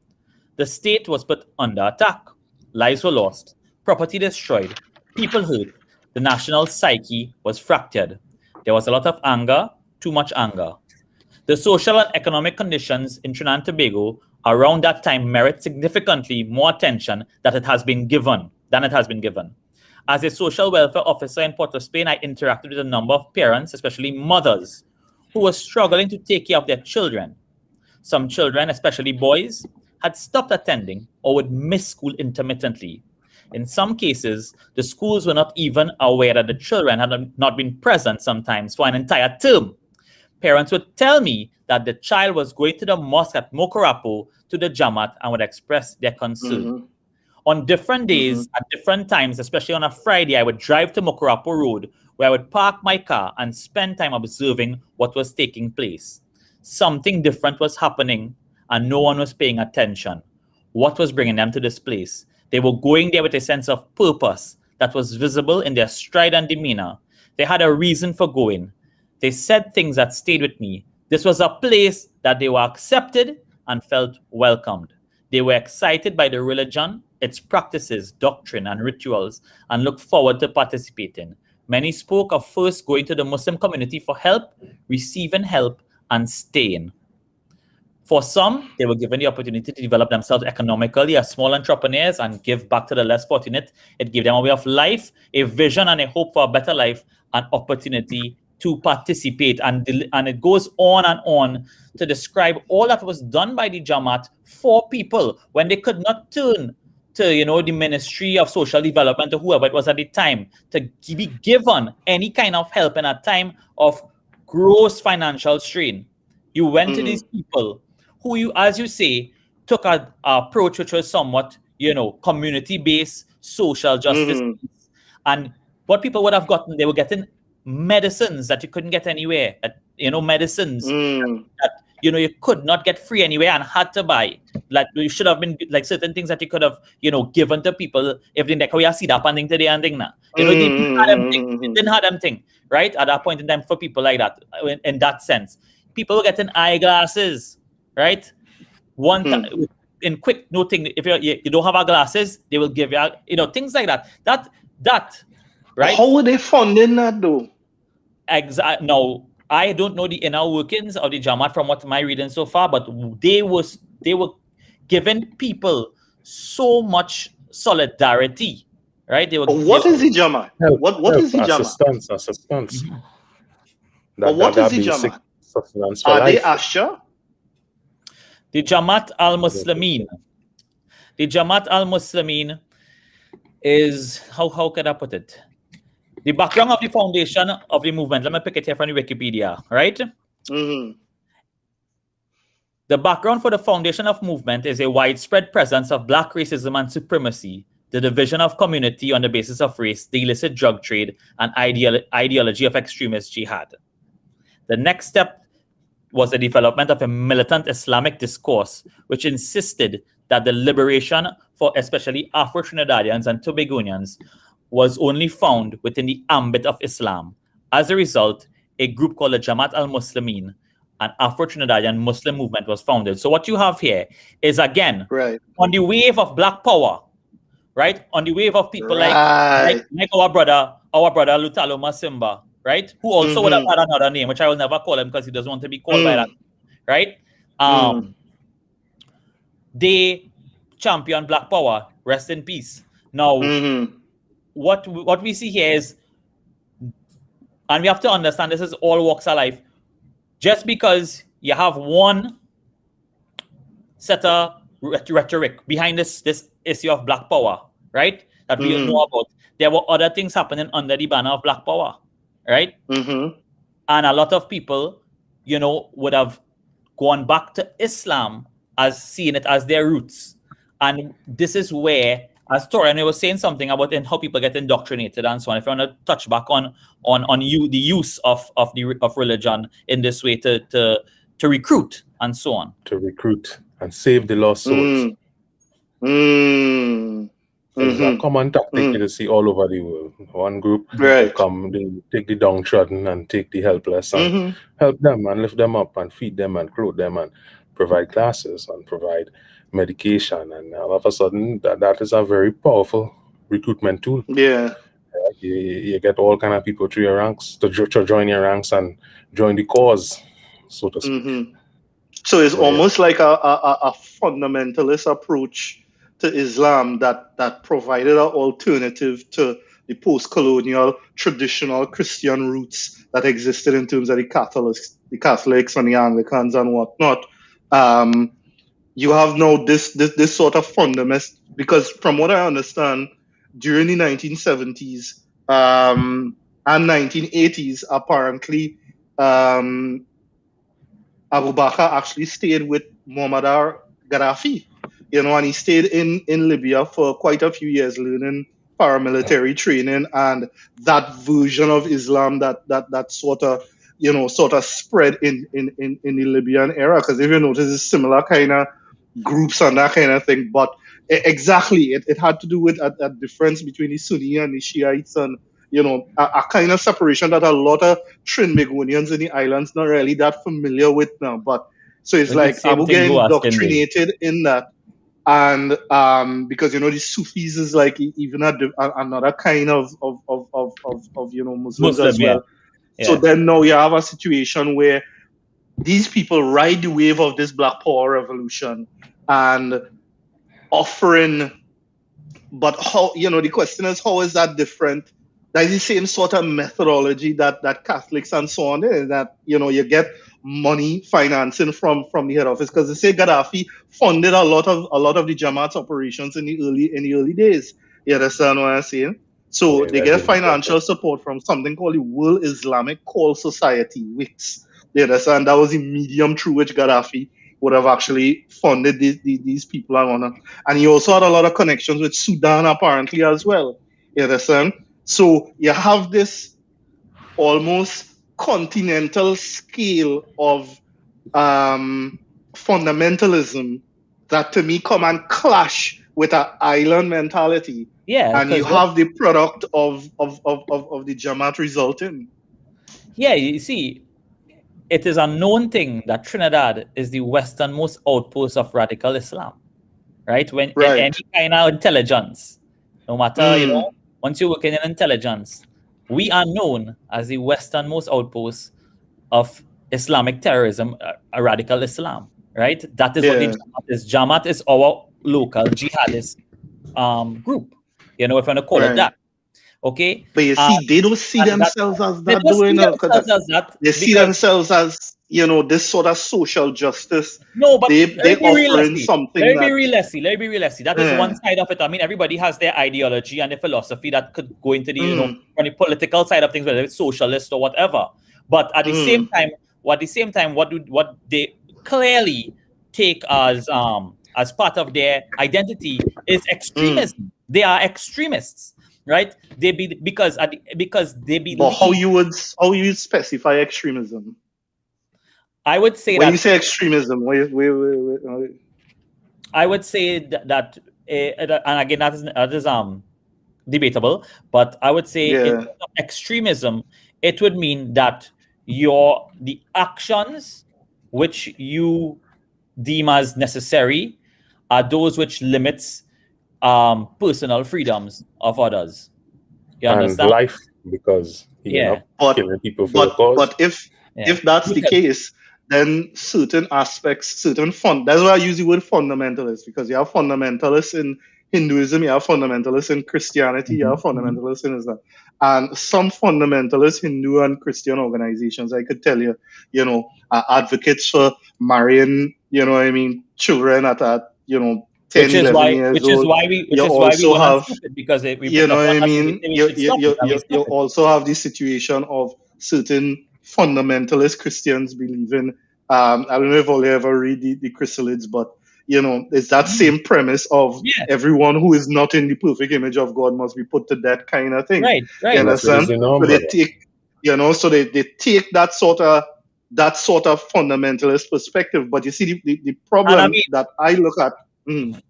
the state was put under attack. Lives were lost, property destroyed, people hurt, the national psyche was fractured. There was a lot of anger, too much anger. The social and economic conditions in Trinidad and Tobago around that time merit significantly more attention than it has been given. As a social welfare officer in Port of Spain, I interacted with a number of parents, especially mothers, who were struggling to take care of their children. Some children, especially boys, had stopped attending or would miss school intermittently. In some cases, the schools were not even aware that the children had not been present sometimes for an entire term. Parents would tell me that the child was going to the mosque at Mokorapo to the Jamaat and would express their concern. On different days, at different times, especially on a Friday, I would drive to Mokorapo Road, where I would park my car and spend time observing what was taking place. Something different was happening, and no one was paying attention. What was bringing them to this place? They were going there with a sense of purpose that was visible in their stride and demeanor. They had a reason for going. They said things that stayed with me. This was a place that they were accepted and felt welcomed. They were excited by the religion, its practices, doctrine, and rituals, and looked forward to participating. Many spoke of first going to the Muslim community for help, receiving help, and staying. For some, they were given the opportunity to develop themselves economically as small entrepreneurs and give back to the less fortunate. It gave them a way of life, a vision, and a hope for a better life, an opportunity to participate. And it goes on to describe all that was done by the Jamaat for people when they could not turn to the Ministry of Social Development or whoever it was at the time to be given any kind of help in a time of gross financial strain. You went to these people who you, as you say, took an approach which was somewhat, community-based social justice. And what people would have gotten, they were getting medicines that you couldn't get anywhere. Medicines that you could not get free anyway and had to buy. Like you should have been like certain things that you could have, given to people if they like, oh yeah, see that thing today and thing now. They didn't have them thing, right? At that point in time for people like that, in that sense. People were getting eyeglasses, right? One time in quick noting, if you don't have our glasses, they will give you, things like that. That, right? How were they funding that though? No, I don't know the inner workings of the Jamaat from what my reading so far, but they were giving people so much solidarity, right? What is the Jamaat? What is the Jamaat? Assistance. But what is the Jamaat? Are they Asha? The Jamaat al-Muslimin. The Jamaat al-Muslimin is, how can I put it? The background of the foundation of the movement, let me pick it here from the Wikipedia, right? Mm-hmm. The background for the foundation of movement is a widespread presence of black racism and supremacy, the division of community on the basis of race, the illicit drug trade, and ideology of extremist jihad. The next step was the development of a militant Islamic discourse, which insisted that the liberation for especially Afro-Trinidadians and Tobagonians was only found within the ambit of Islam. As a result, a group called the Jamaat al-Muslimin, an Afro-Trinidadian Muslim movement, was founded. So what you have here is, again, on the wave of black power, right? On the wave of people like our brother Lutalo Masimba, right? Who also would have had another name, which I will never call him because he doesn't want to be called by that, right? They champion black power. Rest in peace. Now, what we see here is, and we have to understand this is all walks of life. Just because you have one set of rhetoric behind this issue of black power, right? That we know about, there were other things happening under the banner of black power, right? And a lot of people, would have gone back to Islam as seeing it as their roots. And this is where, as Torian was saying something about how people get indoctrinated and so on. If you want to touch back on the use of religion in this way to recruit and so on. To recruit and save the lost souls. It's a common tactic you see all over the world. One group come, they take the downtrodden and take the helpless and help them and lift them up and feed them and clothe them and provide classes and provide medication, and all of a sudden that is a very powerful recruitment tool. You get all kind of people to your ranks to join your ranks and join the cause, so to speak. So it's almost like a fundamentalist approach to Islam that provided an alternative to the post-colonial traditional Christian roots that existed in terms of the Catholics and the Anglicans and whatnot. You have now this sort of fundamentalist, because from what I understand, during the 1970s and 1980s, apparently Abu Bakr actually stayed with Muammar Gaddafi, and he stayed in Libya for quite a few years, learning paramilitary training, and that version of Islam that sort of spread in the Libyan era. Because if you notice, it's similar kind of groups and that kind of thing, but it had to do with a difference between the Sunni and the Shiites, and a kind of separation that a lot of Trinbagonians in the islands not really that familiar with now. But so it's like Abu getting indoctrinated in that, and because the Sufis is like even another kind of Muslims as well. Yeah. So then now you have a situation where these people ride the wave of this Black Power revolution and offering, but how, the question is, how is that different? That is the same sort of methodology that Catholics and so on, that, you get money financing from the head office, because they say Gaddafi funded a lot of the Jamaat's operations in the early days. You understand what I'm saying? So they get financial support from something called the World Islamic Call Society, WICS. You understand? That was the medium through which Gaddafi would have actually funded these people and whatnot. And he also had a lot of connections with Sudan apparently as well. You understand? So you have this almost continental scale of fundamentalism that to me come and clash with an island mentality. Yeah, and you have the product of the Jamaat resulting. Yeah, you see, it is a known thing that Trinidad is the westernmost outpost of radical Islam, right? When in any kind of intelligence, no matter, once you work in intelligence, we are known as the westernmost outpost of Islamic terrorism, radical Islam, right? That is what the Jamaat is. Jamaat is our local jihadist group, if you want to call it that. Okay, but you see, they don't see themselves as that, doing they see themselves as this sort of social justice. No, but they're offering something. Let me be realistic. That is one side of it. I mean, everybody has their ideology and their philosophy that could go into the on the political side of things, whether it's socialist or whatever. But at the same time, what they clearly take as part of their identity is extremism. They are extremists. Right? Because they believe. But how you would specify extremism? I would say when you say extremism, I would say that and again that is debatable. But I would say extremism. It would mean that the actions which you deem as necessary are those which limits personal freedoms of others. You understand? And life, because killing people for the cause. But if that's the case, then certain aspects, that's why I use the word fundamentalist, because you have fundamentalists in Hinduism, you have fundamentalists in Christianity, you have fundamentalists in Islam. And some fundamentalist Hindu and Christian organizations, I could tell you, are advocates for marrying, children at 10, 11 years old. Which is why we have, because you also have the situation of certain fundamentalist Christians believing, I don't know if I'll ever read the Chrysalids, but it's that same premise of everyone who is not in the perfect image of God must be put to death kind of thing. Right. You understand? So they take, they take that sort of fundamentalist perspective. But you see the problem that I look at. And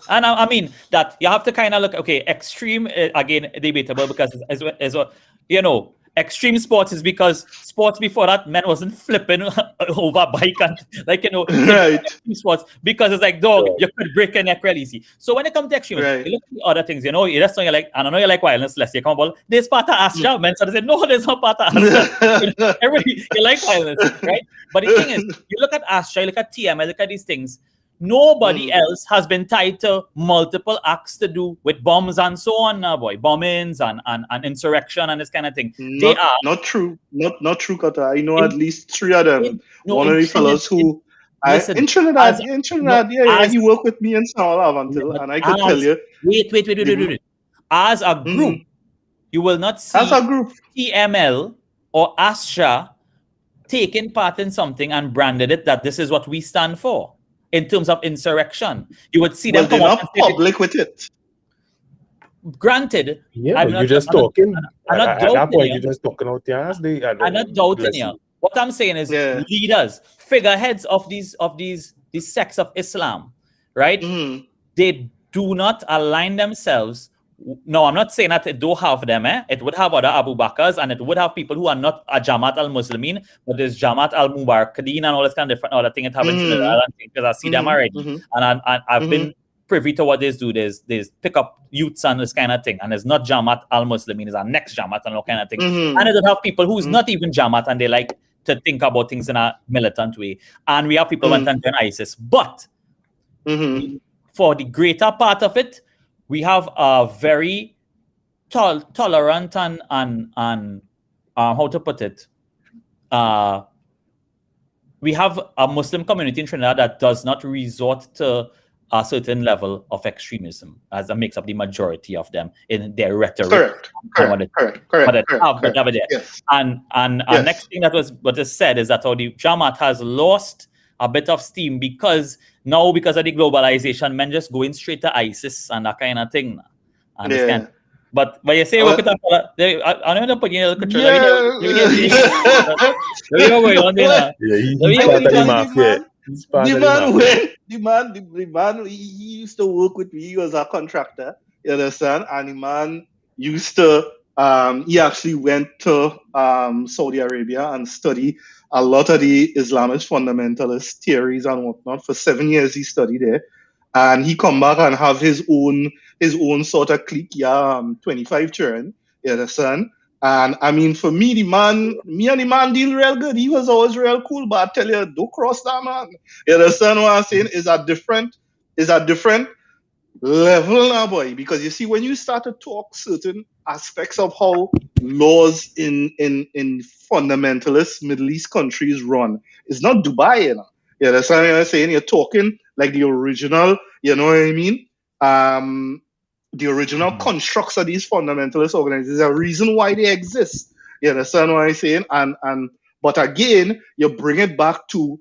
I mean that you have to kind of look, extreme, again, debatable, because as extreme sports is because sports before that, men wasn't flipping over a bike and extreme sports, because it's like, dog, you could break a neck really easy. So when it comes to extreme, you look at the other things, that's not like, and I know you like violence, let's say, come on, there's part of Astra, men, so they say, no, there's not part of Astra. Everybody, you like violence, right? But the thing is, you look at Astra, you look at TML, look at these things, nobody else has been tied to multiple acts to do with bombs and so on, bombings and insurrection and this kind of thing. Not true, Kata. I know at least 3 of them. One of the fellows who in Trinidad, he worked with me in Samal and I could tell you. Wait. As a group, you will not see TML or Astra taking part in something and branded it that this is what we stand for. In terms of insurrection, you would see them come up public with it. Granted, you're just talking. At that point, you're just talking out your ass. I'm not doubting you. What I'm saying is, leaders, figureheads of these sects of Islam, right? They do not align themselves. No, I'm not saying that it don't have them. It would have other Abu Bakrs, and it would have people who are not a Jamaat al-Muslimin, but there's Jamaat al-Mubarakeen and all this kind of different other thing. It happens because I see them already, and I've been privy to what they do. There's pick up youths and this kind of thing, and it's not Jamaat al-Muslimin, it's our next Jamaat and all kind of thing. And it would have people who's not even Jamaat, and they like to think about things in a militant way. And we have people who went and joined ISIS, but for the greater part of it, we have a very tolerant and how to put it, we have a Muslim community in Trinidad that does not resort to a certain level of extremism, as that makes up the majority of them in their rhetoric. Correct. Yes. And next thing that is said is that the Jamaat has lost a bit of steam because of the globalization, men just going straight to ISIS and that kind of thing. But you say work with a fella. I don't know put you in the control. Yeah. Let me get going on there. Yeah, he's Let me part of the get mafia. He's part The of the man mafia. the man he used to work with me. He was a contractor, you understand? And the man used to he actually went to Saudi Arabia and studied a lot of the Islamist fundamentalist theories and whatnot. For 7 years he studied there. And he come back and have his own sort of clique, 25 children, you understand? And I mean, for me, me and the man deal real good. He was always real cool, but I tell you, don't cross that man. You understand what I'm saying? Is a different level now, boy. Because you see, when you start to talk certain aspects of how laws in fundamentalist Middle East countries run, it's not Dubai, you know. You understand what I'm saying? You're talking like the original, you know what I mean? The original constructs of these fundamentalist organizations. There's a reason why they exist. You understand what I'm saying? And but again, you bring it back to,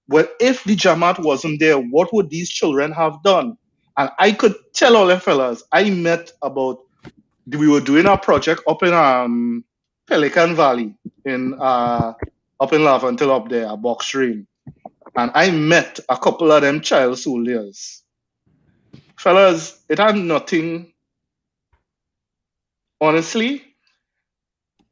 well, if the Jamaat wasn't there, what would these children have done? And I could tell all the fellas, we were doing a project up in Pelican Valley in up in Laventille up there, Box Rain. And I met a couple of them child soldiers. Fellas, it had nothing, honestly,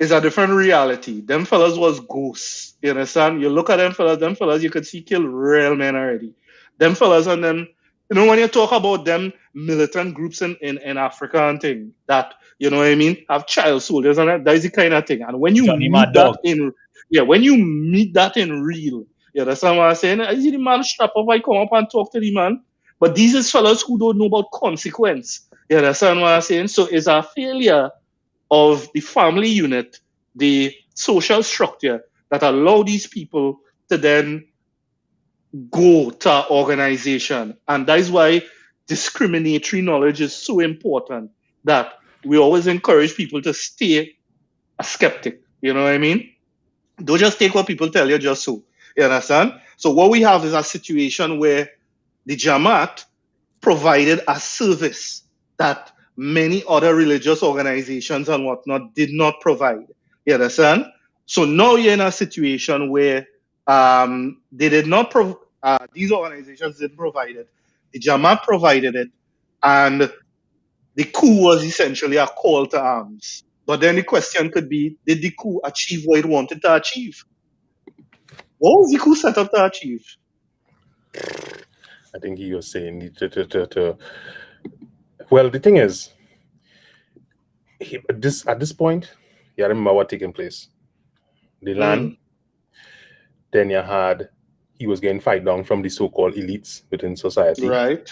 it's a different reality. Them fellas was ghosts. You understand? You look at them fellas, you could see kill real men already. Them fellas and them, you know, when you talk about them militant groups in Africa and thing, that, you know what I mean, have child soldiers and that is the kind of thing. And when you Johnny meet Mad that Dog. when you meet that in real, you understand what I'm saying? I see the man strap up, I come up and talk to the man. But these is fellas who don't know about consequence. You understand what I'm saying? So it's a failure of the family unit, the social structure that allow these people to then go to our organization. And that is why discriminatory knowledge is so important, that we always encourage people to stay a skeptic. You know what I mean? Don't just take what people tell you just so. You understand? So what we have is a situation where the Jamaat provided a service that many other religious organizations and whatnot did not provide. You understand? So now you're in a situation where they did not these organizations didn't provide it. The Jamaat provided it, and the coup was essentially a call to arms. But then the question could be, did the coup achieve what it wanted to achieve? What was the coup set up to achieve? I think he was saying well, the thing is, at this point, you remember what taking place. The land, then he was getting fight down from the so-called elites within society. Right.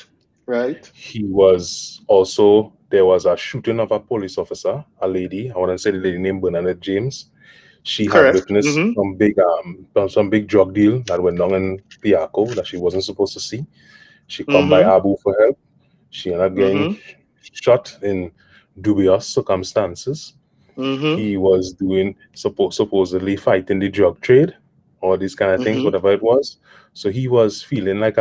There was a shooting of a police officer, a lady, I want to say the lady named Bernadette James. She had witnessed some big drug deal that went down in Piaco that she wasn't supposed to see. She come by Abu for help. She ended up getting shot in dubious circumstances. He was supposedly fighting the drug trade, all these kind of things, whatever it was. So he was feeling like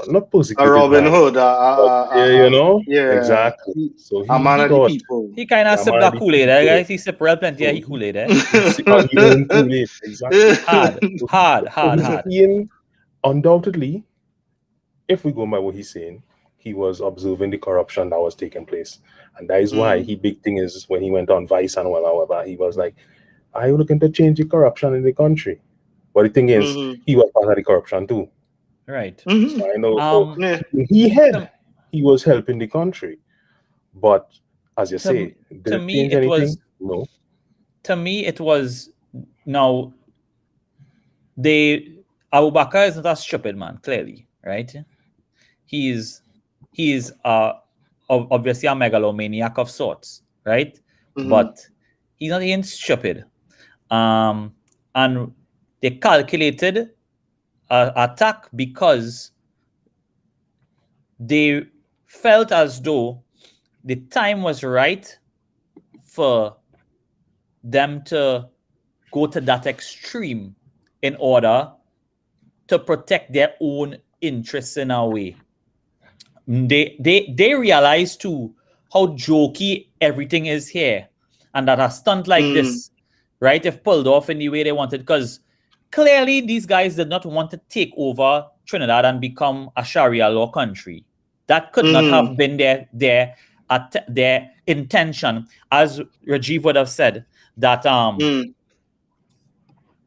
not persecuted, a Robin Hood, you know, yeah, exactly. So a man of the people. He kind of sipped that Kool-Aid, guys. He sipped real plenty. He Kool-Aid, Kool-Aid, exactly. Hard. Undoubtedly, if we go by what he's saying, he was observing the corruption that was taking place, and that is why big thing is when he went on Vice and whatever, he was like, "Are you looking to change the corruption in the country?" But the thing is, he was part of the corruption too. Right. So I know. He was helping the country, but as you say, did it change anything? No. To me, it was now. Abu Bakr is not a stupid man, clearly, right? He's obviously a megalomaniac of sorts, right? But he's not even stupid. And they calculated attack because they felt as though the time was right for them to go to that extreme in order to protect their own interests in a way. They realized too how jokey everything is here, and that a stunt like this, right, if pulled off in the way they wanted, because clearly these guys did not want to take over Trinidad and become a Sharia law country. That could not have been their intention, as Rajiv would have said, that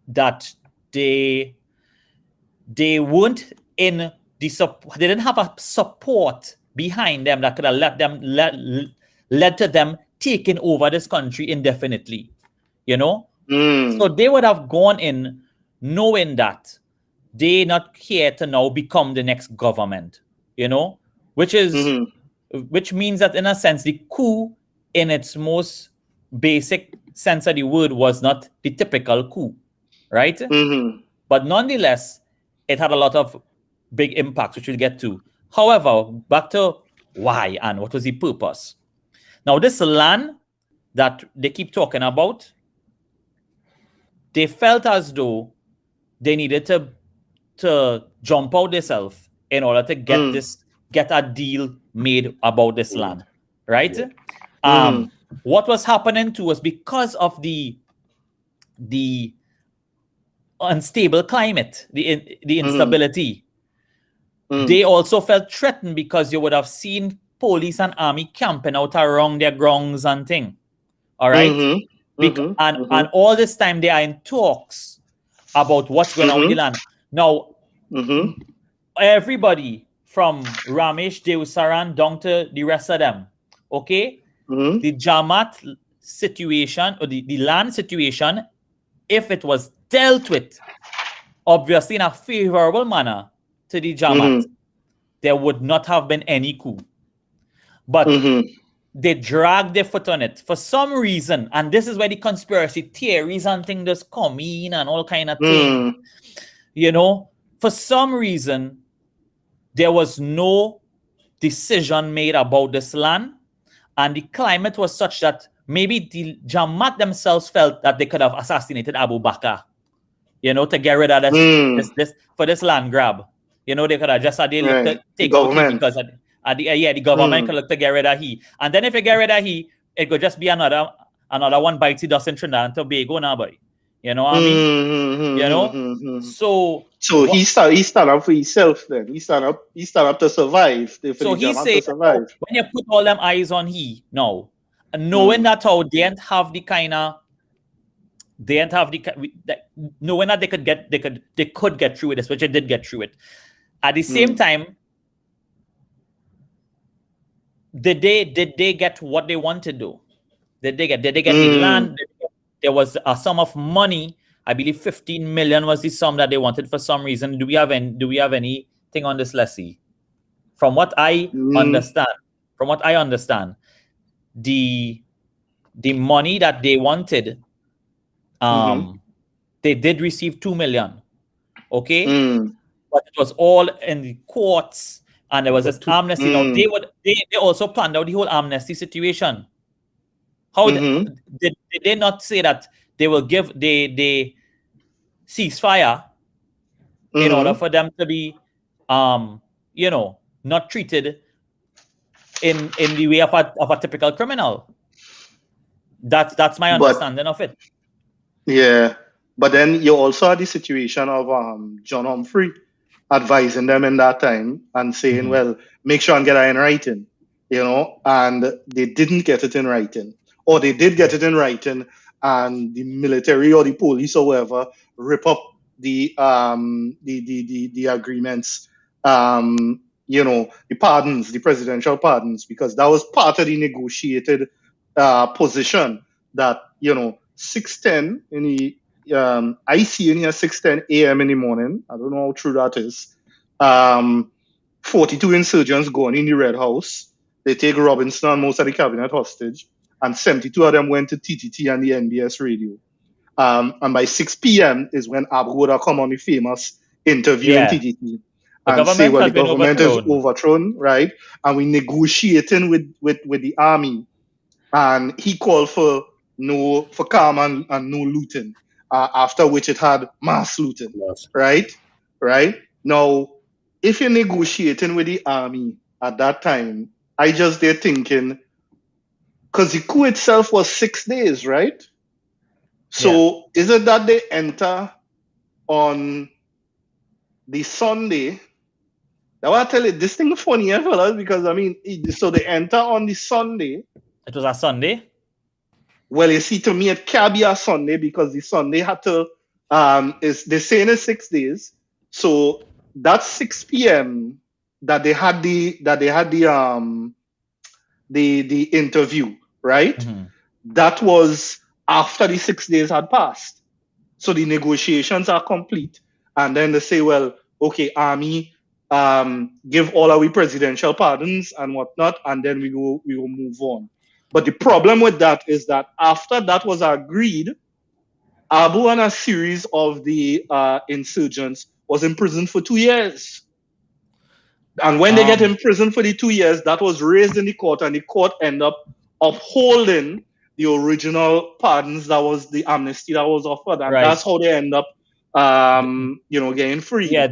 that they weren't in the support. They didn't have a support behind them that could have led to them taking over this country indefinitely. So they would have gone in knowing that they not here to now become the next government, which means that in a sense the coup in its most basic sense of the word was not the typical coup, right? But nonetheless, it had a lot of big impacts, which we'll get to. However, back to why and what was the purpose. Now, this land that they keep talking about, they felt as though they needed to jump out themselves in order to get a deal made about this land, right? What was happening too was because of the unstable climate, the instability. They also felt threatened because you would have seen police and army camping out around their grounds and thing. All right? And all this time they are in talks about what's going on with the land. Now, everybody from Ramesh Deusaran down to the rest of them, okay? The Jamaat situation, or the land situation, if it was dealt with, obviously in a favorable manner to the Jamaat, there would not have been any coup. But they dragged their foot on it for some reason, and this is where the conspiracy theories and things just come in and all kind of things. For some reason, there was no decision made about this land, and the climate was such that maybe the Jamaat themselves felt that they could have assassinated Abu Bakr, to get rid of this for this land grab. They could have just had to take out him because the government could look to get rid of he. And then if you get rid of he, it could just be another one bitey dust in Trinidad and Tobago now, boy. You know what I mean? So he stand up for himself then. He stand up to survive. So he said, when you put all them eyes on he now, knowing that how they didn't have the kind of knowing that they could get through with this, which they did get through it. At the same time, did they get what they wanted to do? Did they get the land? There was a sum of money. I believe 15 million was the sum that they wanted for some reason. Do we have anything on this, Leslie? From what I understand, the money that they wanted, they did receive 2 million. Okay? But it was all in the courts, and there was this amnesty. Now they also planned out the whole amnesty situation. How did they not say that they will give they ceasefire in order for them to be not treated in the way of a typical criminal? That's my understanding of it. Yeah. But then you also had the situation of John Humphrey advising them in that time and saying, well, make sure and get it in writing, and they didn't get it in writing. Or they did get it in writing, and the military or the police or whatever rip up the agreements, the pardons, the presidential pardons, because that was part of the negotiated position that 6:10 in the I see in here 6:10 a.m. in the morning. I don't know how true that is. 42 insurgents go on in the Red House. They take Robinson and most of the cabinet hostage, and 72 of them went to TTT and the NBS radio. And by 6 p.m. is when Abu would have come on the famous interview in TTT and say, well, the government is overthrown, right? And we negotiating with the army. And he called for calm and no looting, after which it had mass looting, right? Now, if you're negotiating with the army at that time, I just there thinking, because the coup itself was 6 days, right? So is it that they enter on the Sunday? Now I tell you, this thing is funny, fellas, because I mean, so they enter on the Sunday. It was a Sunday. Well, you see, to me, it can't be a Sunday because the Sunday had to they're saying it's 6 days. So that's 6 p.m. that they had the interview, right? Mm-hmm. That was after the 6 days had passed. So the negotiations are complete. And then they say, well, okay, army, give all our presidential pardons and whatnot, and then we will move on. But the problem with that is that after that was agreed, Abu and a series of the insurgents was imprisoned for 2 years. And when they get imprisoned for the 2 years, that was raised in the court, and the court ended up upholding the original pardons, that was the amnesty that was offered, and that's how they end up, getting free. Yeah,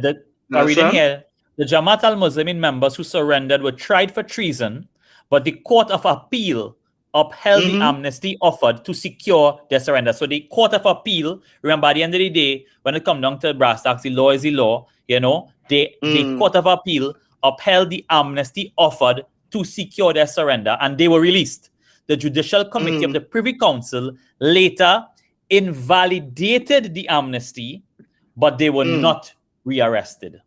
reading here, the Jamaat al-Muslimin members who surrendered were tried for treason, but the Court of Appeal upheld the amnesty offered to secure their surrender. So the Court of Appeal, remember, at the end of the day, when it comes down to brass tacks, the law is the law, the Court of Appeal upheld the amnesty offered to secure their surrender, and they were released. The Judicial Committee of the Privy Council later invalidated the amnesty, but they were not rearrested.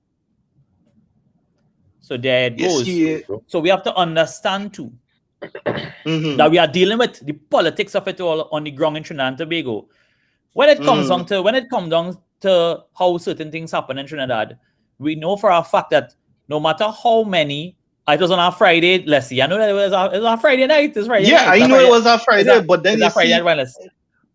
So there it goes. So we have to understand too that we are dealing with the politics of it all on the ground in Trinidad and Tobago. When it comes down to how certain things happen in Trinidad, we know for a fact that no matter how many, it was on a Friday, let's see. I know that it was a Friday night. It's Friday night. I know it was a Friday, but then you see,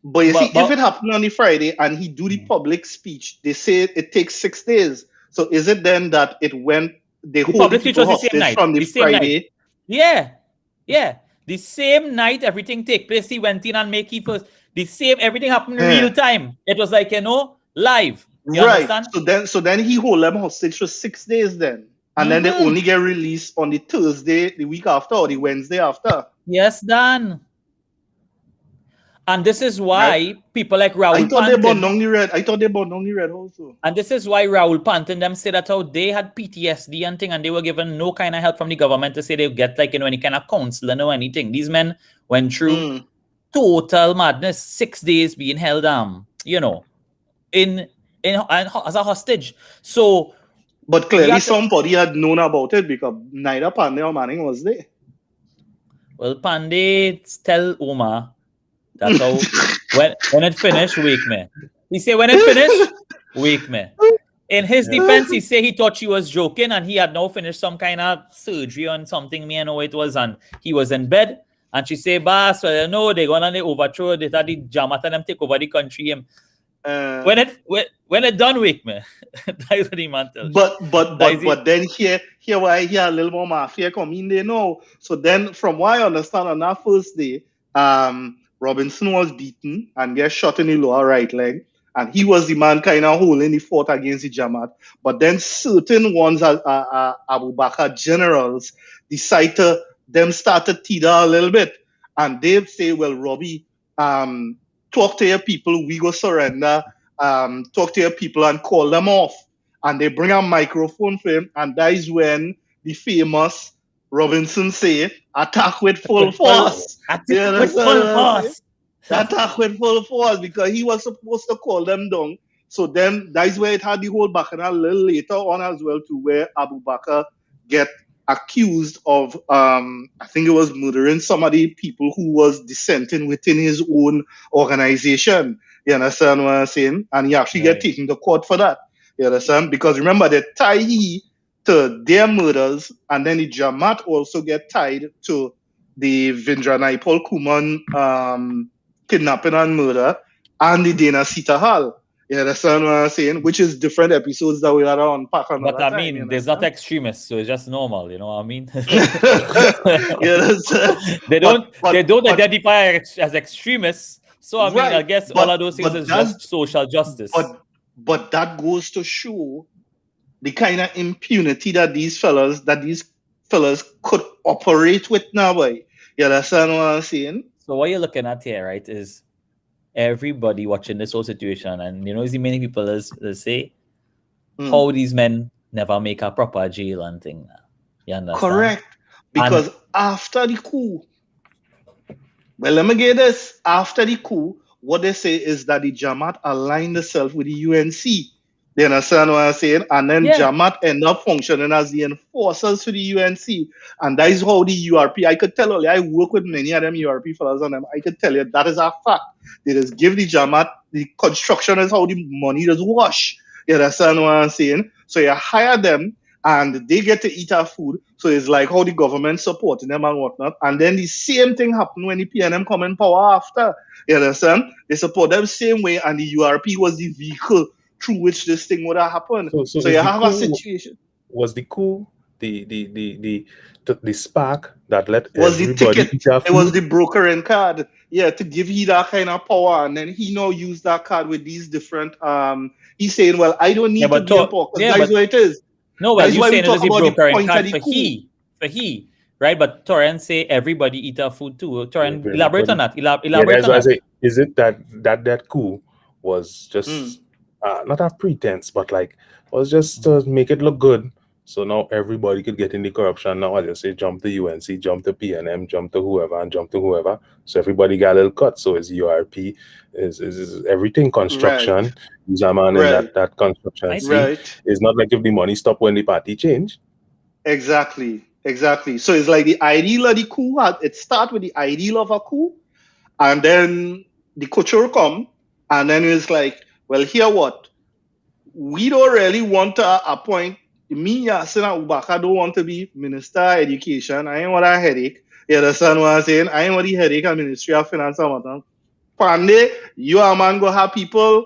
if it happened on the Friday and he do the public speech, they say it takes 6 days. So is it then that it went, the public speech was the same night from the Friday? Night. Yeah. The same night everything take place. He went in and make it first. The same, everything happened in real time. It was like, live. You understand? So then he hold them hostage for 6 days then. And then they only get released on the Thursday, the week after, or the Wednesday after. Yes, Dan. And this is why people like Raoul I thought they burned down the red also. And this is why Raoul Pantin them said that how they had PTSD and thing, and they were given no kind of help from the government to say they get any kind of counseling or anything. These men went through total madness, 6 days being held in as a hostage. So, but clearly somebody had known about it because neither Pandey or Manning was there. Well, Pandey tell Omar that's how when it finished, wake me. He said when it finished, wake me. In his defense, he said he thought she was joking and he had now finished some kind of surgery on something, me I know it was, and he was in bed. And she said, "Boss, they're gonna overthrow it. They the Jamaat and them take over the country." When it done, wake me. That is what the man tells. But then here why a little more mafia come in there now. So then, from what I understand, on that first day, Robinson was beaten and get shot in the lower right leg, and he was the man kind of holding the fort against the Jamaat. But then certain ones, Abu Bakr generals, decided them started teeter a little bit, and they say, "Well, Robbie, talk to your people, we go surrender. Talk to your people and call them off." And they bring a microphone for him, and that is when the famous Robinson say, "Attack with full force." Attack with full force. Attack with full force, because he was supposed to call them down. So then that is where it had the whole bacchanal a little later on as well, to where Abu Bakr get accused of, I think it was murdering some of the people who was dissenting within his own organization. You understand what I'm saying? And he actually get taken to court for that. You understand? Because remember, they tie he to their murders, and then the Jamaat also get tied to the Vindranaipal Kuman kidnapping and murder, and the Dana Sita Hall. You understand what I'm saying? Which is different episodes that we had to unpack another But I time, mean, there's not extremists, so it's just normal, you know what I mean? They don't identify as extremists. So I mean, I guess all of those things is just social justice. But that goes to show the kind of impunity that these fellas could operate with now, boy. You understand what I'm saying? So what you're looking at here, right, is everybody watching this whole situation, and see many people is say how these men never make a proper jail and thing. You understand? Correct. Because after the coup, well, let me get this. After the coup, what they say is that the Jamaat aligned themselves with the UNC. You understand what I'm saying? And then Jamaat end up functioning as the enforcers for the UNC. And that is how the URP, I could tell you, I work with many of them URP fellows on them. I could tell you that is a fact. They just give the Jamaat, the construction is how the money does wash. You understand what I'm saying? So you hire them and they get to eat our food. So it's like how the government supporting them and whatnot. And then the same thing happened when the PNM come in power after. You understand? They support them same way, and the URP was the vehicle through which this thing would have happened. So you have a situation. Was the coup the spark that let was everybody the ticket? It was the brokering card. Yeah, to give he that kind of power, and then he now use that card with these different. He's saying, "Well, I don't need to be in power because that's what it is." No, well, you're saying it is a brokering card for he, right? But Torian say everybody eat our food too. Torian, elaborate on that. Elaborate on that. Say, is it that coup was just not a pretense, but like was just to make it look good? So now everybody could get in the corruption. Now I just say jump to UNC, jump to PNM, jump to whoever, and jump to whoever. So everybody got a little cut. So it's URP, is everything construction. Use a man in that construction. It's not like if the money stop when the party change. Exactly. So it's like the ideal of the coup. It start with the ideal of a coup, and then the couture come, and then it's like, well, here what? We don't really want to appoint. Me, Yasin Abu Bakr, don't want to be Minister of Education. I ain't want a headache. You understand what I'm saying? I ain't want the headache of Ministry of Finance and whatnot. Pande, you a man go have people.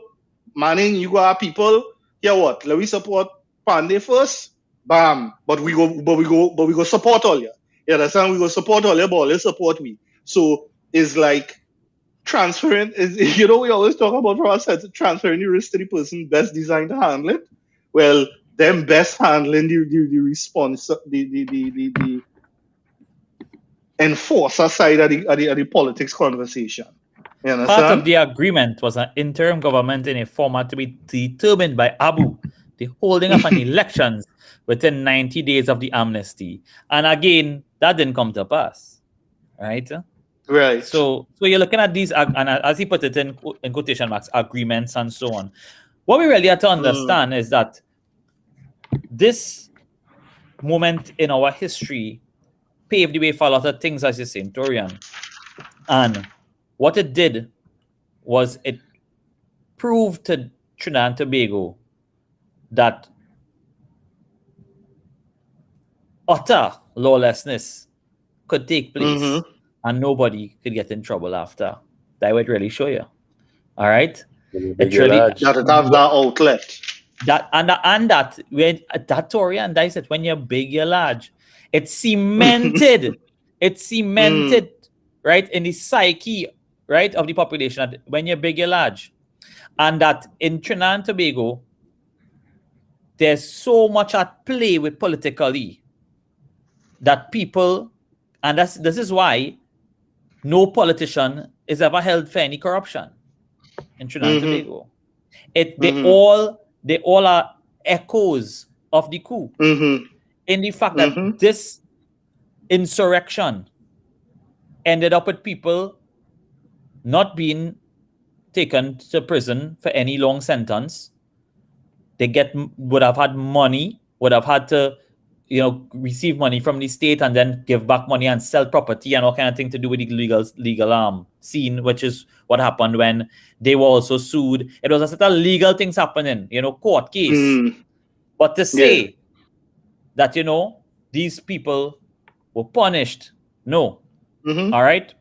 Manning, you go have people. Here what? Let we support Pande first. Bam. But we go support all you. You understand? We go support all you, but let's support we. So it's like transferring. We always talk about from our side, transferring the risk to the person best designed to handle it. Well, them best handling the response, the enforcer side of the politics conversation. You understand? Part of the agreement was an interim government in a format to be determined by Abu, the holding of an elections within 90 days of the amnesty. And again, that didn't come to pass. Right? Right. So you're looking at these, and as he put it in quotation marks, agreements and so on. What we really have to understand is that this moment in our history paved the way for a lot of things, as you say, Torian. And what it did was it proved to Trinidad and Tobago that utter lawlessness could take place and nobody could get in trouble after. That would really show you. All right? It really that it have that outlet. That Torian, that is it. When you're big, you're large. It's cemented. Right, in the psyche, right, of the population. When you're big, you're large. And that in Trinidad and Tobago, there's so much at play with politically that people, and this is why no politician is ever held for any corruption in Trinidad and Tobago. They all are echoes of the coup. In the fact that this insurrection ended up with people not being taken to prison for any long sentence. They would have had money, would have had to, receive money from the state and then give back money and sell property and all kind of thing to do with the legal scene, which is what happened when they were also sued. It was a set of legal things happening, court case. But to say that, these people were punished, no. All right?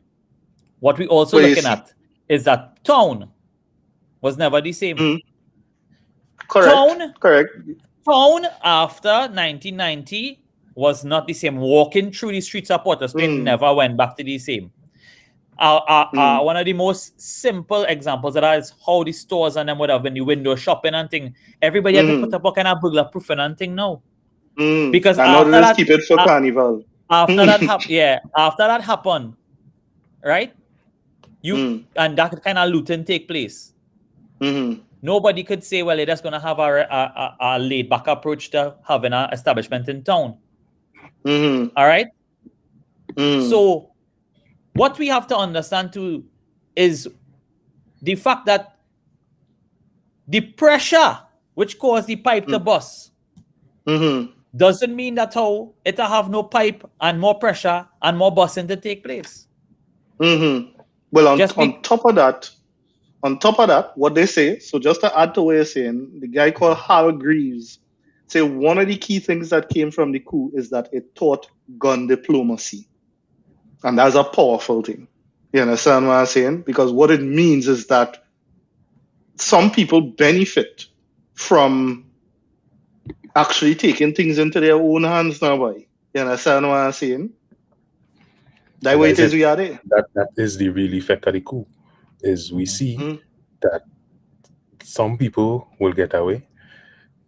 What we also looking at is that town was never the same. Correct. Town after 1990 was not the same. Walking through the streets of Port of Spain never went back to the same. One of the most simple examples of that is how the stores and them would have been the window shopping and thing. Everybody had to put up a kind of burglar proofing and thing now. Because after that, keep it for carnival. After that happened, right? And that kind of looting take place. Nobody could say, well, they're just going to have a laid-back approach to having an establishment in town. All right? So what we have to understand too is the fact that the pressure which caused the pipe to bust doesn't mean that how it'll have no pipe and more pressure and more busting to take place. Well, on top of that, what they say, so just to add to what you're saying, the guy called Hal Greaves say one of the key things that came from the coup is that it taught gun diplomacy. And that's a powerful thing. You understand what I'm saying? Because what it means is that some people benefit from actually taking things into their own hands now, boy. You understand what I'm saying? That way it is we are there. That is the real effect of the coup. Is we see that some people will get away.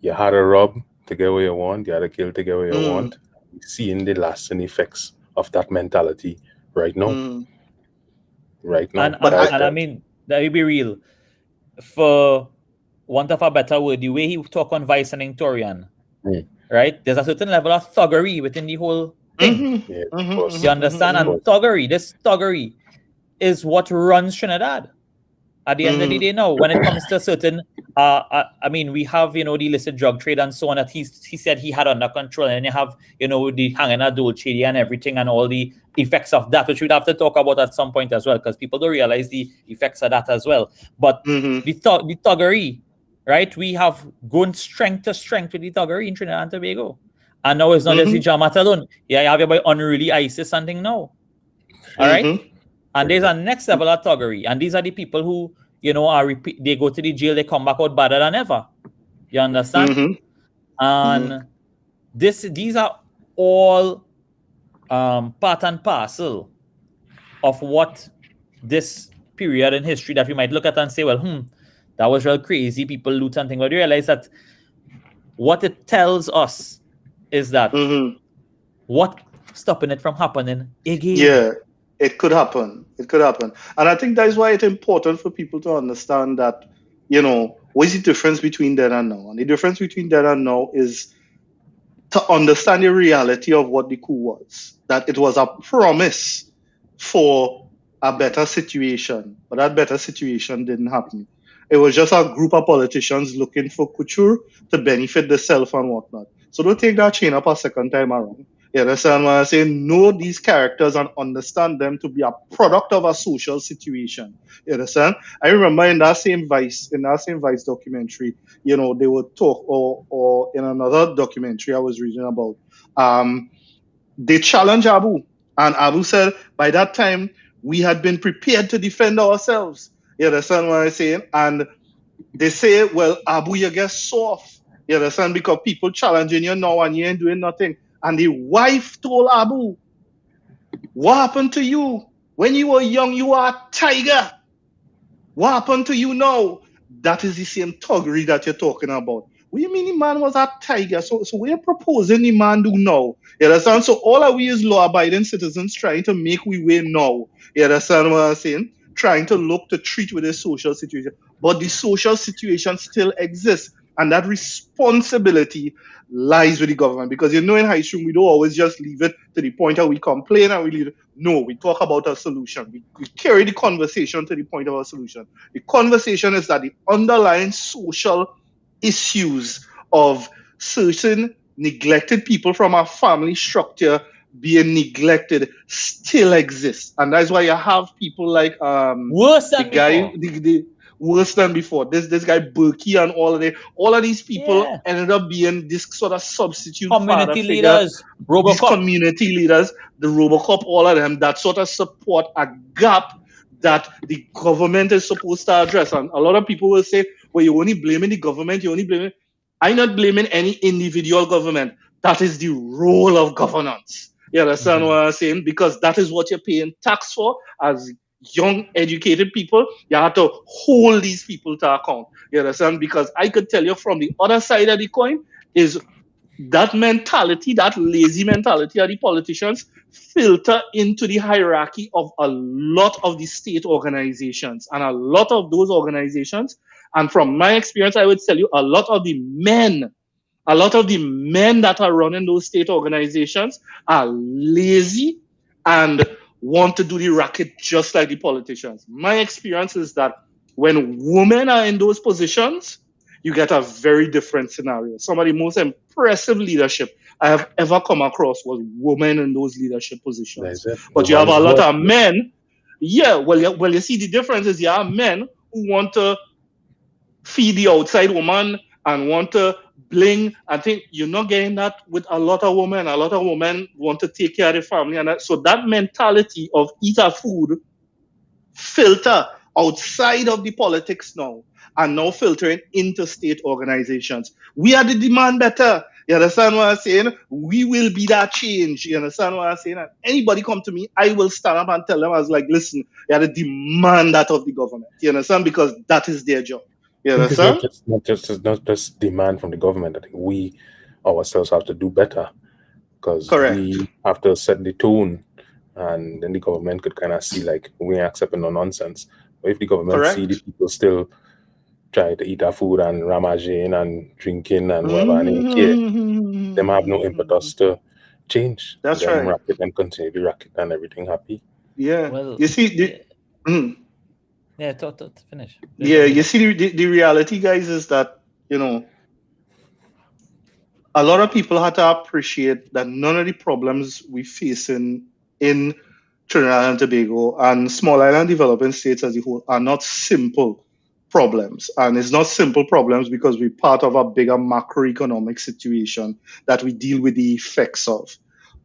You had a rob to get what you want, you had a kill to get what you want. We see in the lasting effects of that mentality right now. Right now. And I mean, that will be real. For want of a better word, the way he talk on Vice and Torian, right? There's a certain level of thuggery within the whole thing. You understand? And this thuggery is what runs Trinidad. At the end of the day, now, when it comes to certain, I mean, we have, the illicit drug trade and so on that he said he had under control, and then you have, the hanging a Dolce and everything and all the effects of that, which we'd have to talk about at some point as well, because people don't realize the effects of that as well. But the thuggery, right? We have gone strength to strength with the thuggery in Trinidad and Tobago. And now it's not just the Jamat alone. Yeah, you have your boy Unruly ISIS and thing now. All right? And there's a next level of thuggery. And these are the people who, they go to the jail, they come back out better than ever. You understand? And these are all part and parcel of what this period in history that we might look at and say, well, that was real crazy, people loot and things. But you realize that what it tells us is that what stopping it from happening again. Yeah. It could happen. And I think that is why it's important for people to understand that, what is the difference between then and now? And the difference between then and now is to understand the reality of what the coup was. That it was a promise for a better situation, but that better situation didn't happen. It was just a group of politicians looking for couture to benefit themselves and whatnot. So don't take that chain up a second time around. You understand what I'm saying? Know these characters and understand them to be a product of a social situation. You understand? I remember in that same Vice documentary, they would talk, or in another documentary I was reading about, they challenged Abu, and Abu said, by that time, we had been prepared to defend ourselves. You understand what I'm saying? And they say, well, Abu, you get soft. You understand? Because people challenging you now and you ain't doing nothing. And the wife told Abu, what happened to you? When you were young, you were a tiger. What happened to you now? That is the same thuggery that you're talking about. What do you mean the man was a tiger? So we're proposing the man do now. You understand? So all of we is law-abiding citizens trying to make we way now. You understand what I'm saying? Trying to look to treat with a social situation. But the social situation still exists. And that responsibility lies with the government. Because in High Stream, we don't always just leave it to the point that we complain and we leave it. No, we talk about a solution. We carry the conversation to the point of a solution. The conversation is that the underlying social issues of certain neglected people from our family structure being neglected still exist. And that's why you have people like worse than before. Worse than before. This guy Berkey and all of these people ended up being this sort of substitute community leaders, Robocop. These community leaders, the Robocop, all of them that sort of support a gap that the government is supposed to address. And a lot of people will say, well, you're only blaming the government, I'm not blaming any individual government. That is the role of governance. You understand what I'm saying? Because that is what you're paying tax for as young, educated people. You have to hold these people to account. You understand? Because I could tell you from the other side of the coin is that mentality, that lazy mentality of the politicians filter into the hierarchy of a lot of the state organizations. And a lot of those organizations, and from my experience, I would tell you, a lot of the men that are running those state organizations are lazy and want to do the racket just like the politicians. My experience is that when women are in those positions, you get a very different scenario. Some of the most impressive leadership I have ever come across was women in those leadership positions. But you have a lot of men. Yeah, well, you see, the difference is you have men who want to feed the outside woman and want to bling. I think you're not getting that with a lot of women. A lot of women want to take care of the family, and so that mentality of eat our food filter outside of the politics now, and now filtering into state organizations. We are the demand better. You understand what I'm saying? We will be that change. You understand what I'm saying? And anybody come to me, I will stand up and tell them, I was like, listen, you are the demand that of the government. You understand? Because that is their job. You understand? It's not just demand from the government. I think we ourselves have to do better, because we have to set the tone, and then the government could kind of see like we ain't accepting no nonsense. But if the government see the people still trying to eat our food and ramaging and drinking and whatever, and they care, them have no impetus to change. That's right. Racket and continue the racket and everything happy. Yeah. Well, you see, yeah, to finish. Yeah, you see, the reality, guys, is that, you know, a lot of people had to appreciate that none of the problems we face in Trinidad and Tobago and small island developing states as a whole are not simple problems. And it's not simple problems because we're part of a bigger macroeconomic situation that we deal with the effects of.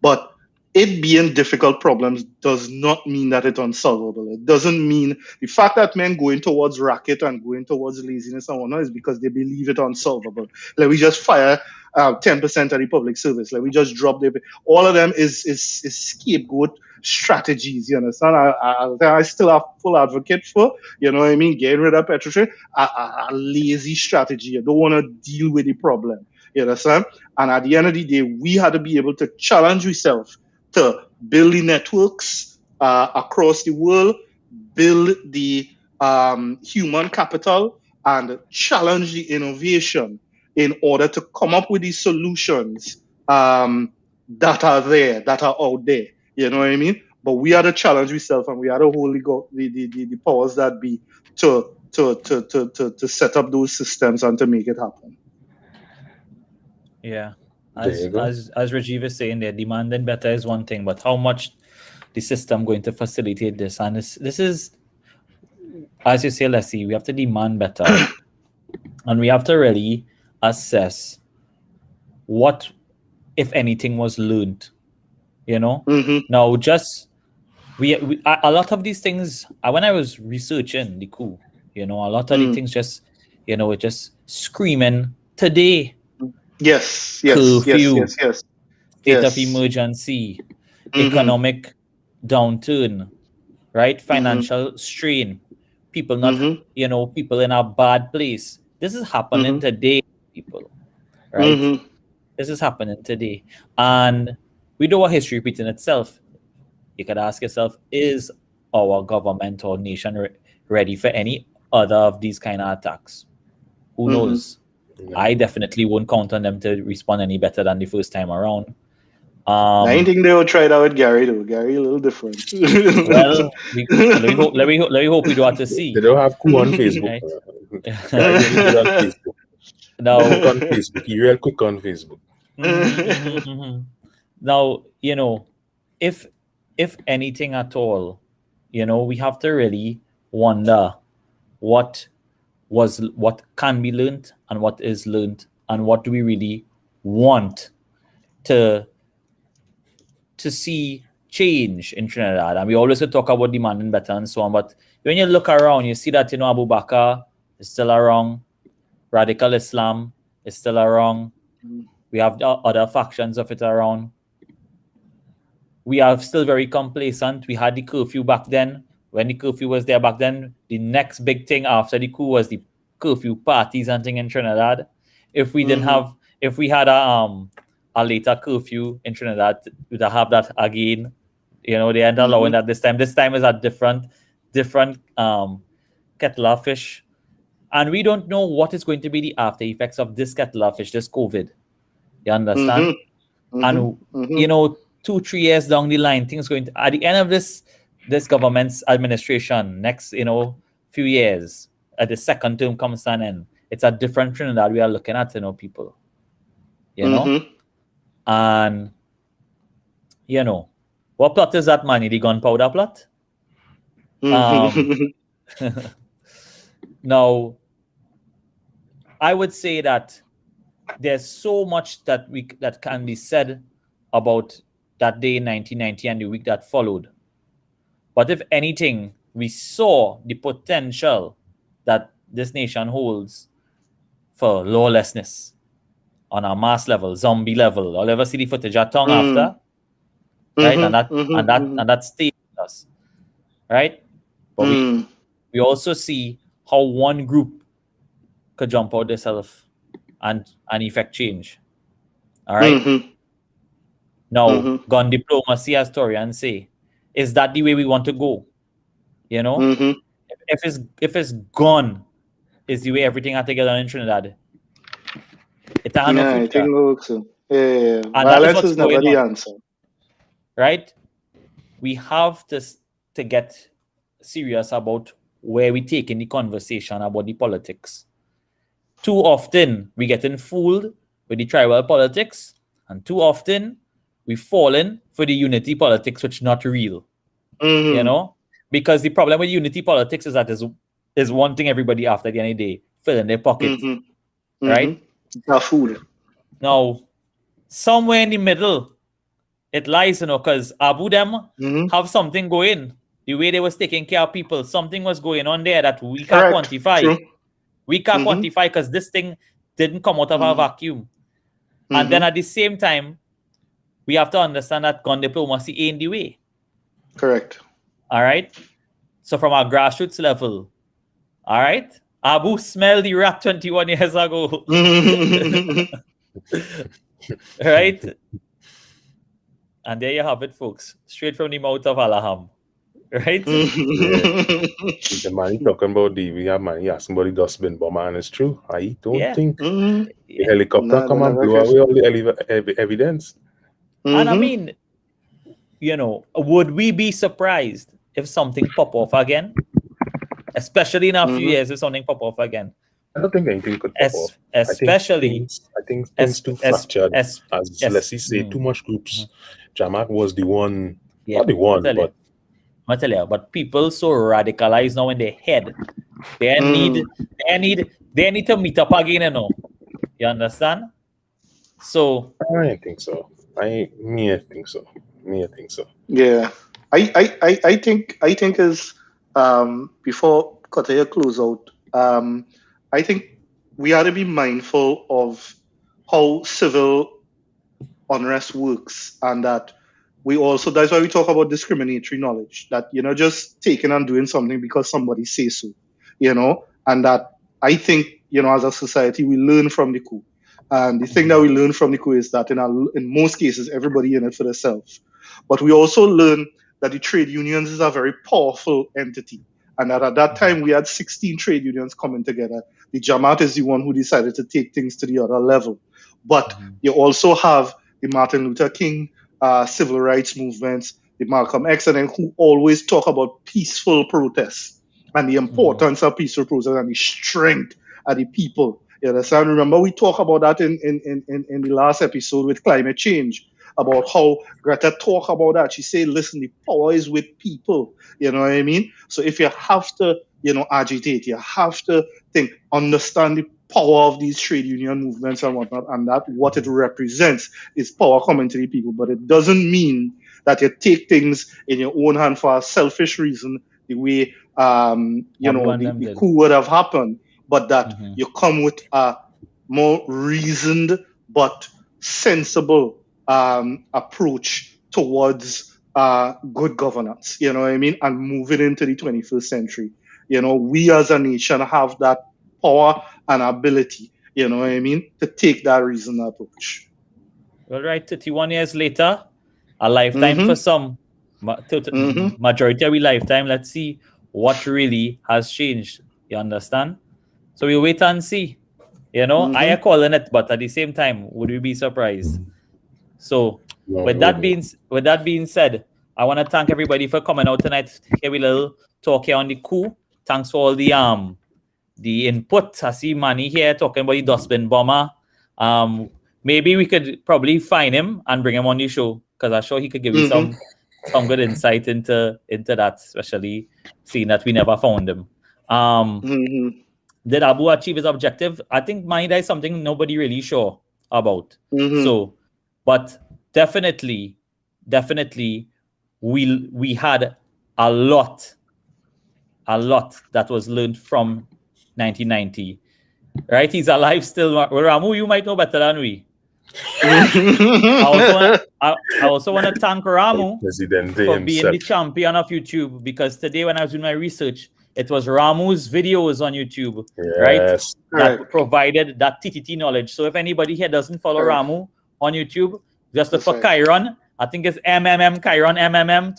But it being difficult problems does not mean that it's unsolvable. It doesn't mean the fact that men going towards racket and going towards laziness and whatnot is because they believe it unsolvable. Like we just fire 10% of the public service. Like we just drop them. All of them is scapegoat strategies. You understand? I still have full advocate for, you know what I mean, getting rid of petrol, a lazy strategy. You don't want to deal with the problem. You understand? And at the end of the day, we had to be able to challenge ourselves to build the networks across the world, build the human capital, and challenge the innovation in order to come up with these solutions that are there, that are out there. You know what I mean? But we had to challenge ourselves, and we had to hold the powers that be to set up those systems and to make it happen. Yeah. As Rajiv is saying, they're demanding better is one thing, but how much the system going to facilitate this? And this is, as you say, Leslie, we have to demand better. And we have to really assess what, if anything, was learned. You know? Mm-hmm. Now, just, we a lot of these things, when I was researching the coup, you know, a lot of the things just, you know, it just screaming today. Yes. Curfew, state of emergency, economic downturn, right? Financial strain, people not, you know, people in a bad place. This is happening today, people, right? This is happening today. And we know what history repeating itself. You could ask yourself, is our government or nation ready for any other of these kind of attacks? Who knows? I definitely won't count on them to respond any better than the first time around. I think they will try it out with Gary though. Gary a little different. Well, let me hope we don't have to see. They don't have Coup on Facebook. Right? Now, on Facebook, you real quick on Facebook. Now, you know, if anything at all, you know, we have to really wonder what can be learned and what is learned, and what do we really want to see change in Trinidad. And we always talk about demanding better and so on, but when you look around, you see that, you know, Abu Bakr is still around, radical Islam is still around, we have other factions of it around. We are still very complacent. We had the curfew back then. When the curfew was there back then, the next big thing after the coup was the curfew parties and thing in Trinidad. If we didn't have, if we had a later curfew in Trinidad, we'd have that again. They end up allowing that this time. This time is a different kettle of fish. And we don't know what is going to be the after effects of this kettle of fish, this COVID. You understand? And 2-3 years down the line, things going to, at the end of this government's administration, next few years, at the second term comes to an end, it's a different Trinidad we are looking at, people. And what plot is that, man? The gunpowder plot? Now, I would say that there's so much that can be said about that day in 1990 and the week that followed. But if anything, we saw the potential that this nation holds for lawlessness on a mass level, zombie level. I'll ever see the footage at tongue after, right? And that stayed with us, right? But we also see how one group could jump out themselves and effect change. All right. Now, gun diplomacy, as Torian say, is that the way we want to go? If it's gone, is the way everything had to get done in Trinidad. It's a hand of I think so. Yeah. Violence is never the answer. Right? We have to get serious about where we take in the conversation about the politics. Too often, we getting fooled with the tribal politics, and too often, we fallen for the unity politics, which is not real. Because the problem with unity politics is that is wanting everybody after the end of the day, fill in their pockets. Right? Food. Now, somewhere in the middle, it lies, because Abu them have something going. The way they was taking care of people, something was going on there that we can't quantify. True. We can't quantify because this thing didn't come out of a vacuum. And then at the same time, we have to understand that gun diplomacy ain't the way. Correct. All right? So from our grassroots level, all right? Abu smelled the rat 21 years ago. Right? And there you have it, folks. Straight from the mouth of Alaham. Right? The man talking about we have man asking about the dustbin bomber, and it's true. I don't think the helicopter come and blow away all the evidence. And I mean, would we be surprised if something pop off again? Especially in a few years, if something pop off again. I don't think anything could pop off. Especially, I think things too fractured. As let's say, too much groups. Jamaat was the one, not the one, but I tell you, but people so radicalized now in their head. They need to meet up again, You understand? So I think so. I think so. Yeah. I think is before Kotea close out, I think we ought to be mindful of how civil unrest works, and that that's why we talk about discriminatory knowledge, that you're not just taking and doing something because somebody says so, and that I think, as a society, we learn from the coup. And the thing that we learn from the coup is that in most cases, everybody in it for themselves. But we also learn that the trade unions is a very powerful entity. And that at that time, we had 16 trade unions coming together. The Jamaat is the one who decided to take things to the other level. But you also have the Martin Luther King civil rights movements, the Malcolm X, and then who always talk about peaceful protests and the importance of peaceful protests and the strength of the people. You understand? Remember, we talked about that in the last episode with climate change, about how Greta talked about that. She said, listen, the power is with people. You know what I mean? So if you have to, agitate, you have to understand the power of these trade union movements and whatnot, and that what it represents is power coming to the people. But it doesn't mean that you take things in your own hand for a selfish reason, the way the coup would have happened, but that you come with a more reasoned but sensible approach towards good governance, you know what I mean, and moving into the 21st century. We as a nation have that power and ability, You know what I mean? To take that reasoned approach. All right, 31 years later, a lifetime for some. Majority of a lifetime. Let's see what really has changed. You understand? So we wait and see. You know, I am calling it, but at the same time, would we be surprised? So with that being said, I want to thank everybody for coming out tonight. Here we little talk here on the Coup. Thanks for all the input. I see Manny here talking about the dustbin bomber. Maybe we could probably find him and bring him on the show, because I'm sure he could give you some good insight into that, especially seeing that we never found him. Did Abu achieve his objective? I think that is something nobody really sure about. So, but definitely, we had a lot that was learned from 1990. Right? He's alive still. Well, Ramu, you might know better than we. I also want to thank Ramu for being the champion of YouTube, because today when I was doing my research, it was Ramu's videos on YouTube, right? That provided that TTT knowledge. So if anybody here doesn't follow Ramu on YouTube, just look for Chiron. I think it's MMM, Chiron, MMM.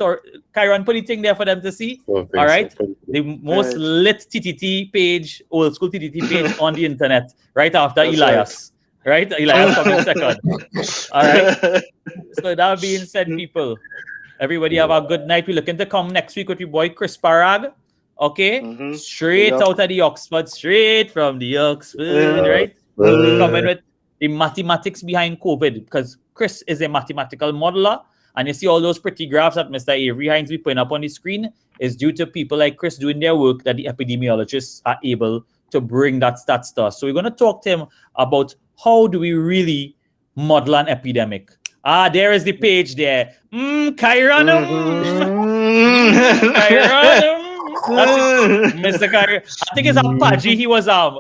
Chiron, put the thing there for them to see. All right. The most lit TTT page, old school TTT page on the internet, right after Elias. Right? Elias coming second. All right. So that being said, people, everybody have a good night. We're looking to come next week with your boy Chris Parag. Okay? Straight out of the Oxford, straight from the Oxford, right? We're coming with the mathematics behind COVID, because Chris is a mathematical modeler, and you see all those pretty graphs that Mr. Avery Hines be putting up on the screen is due to people like Chris doing their work that the epidemiologists are able to bring that stats to us. So we're going to talk to him about how do we really model an epidemic. There is the page there. Chiron. Chiron. That's it. Mr. Chiron. I think it's Apache. He was Chiron.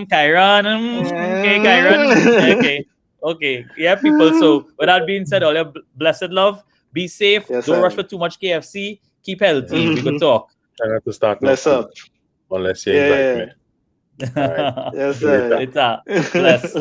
Okay, Chiron. Okay. Yeah, people. So with that being said, all your blessed love. Be safe. Don't rush for too much KFC. Keep healthy. We could talk. I have to start. Bless up. Unless you invite me. Yes, sir. Bless.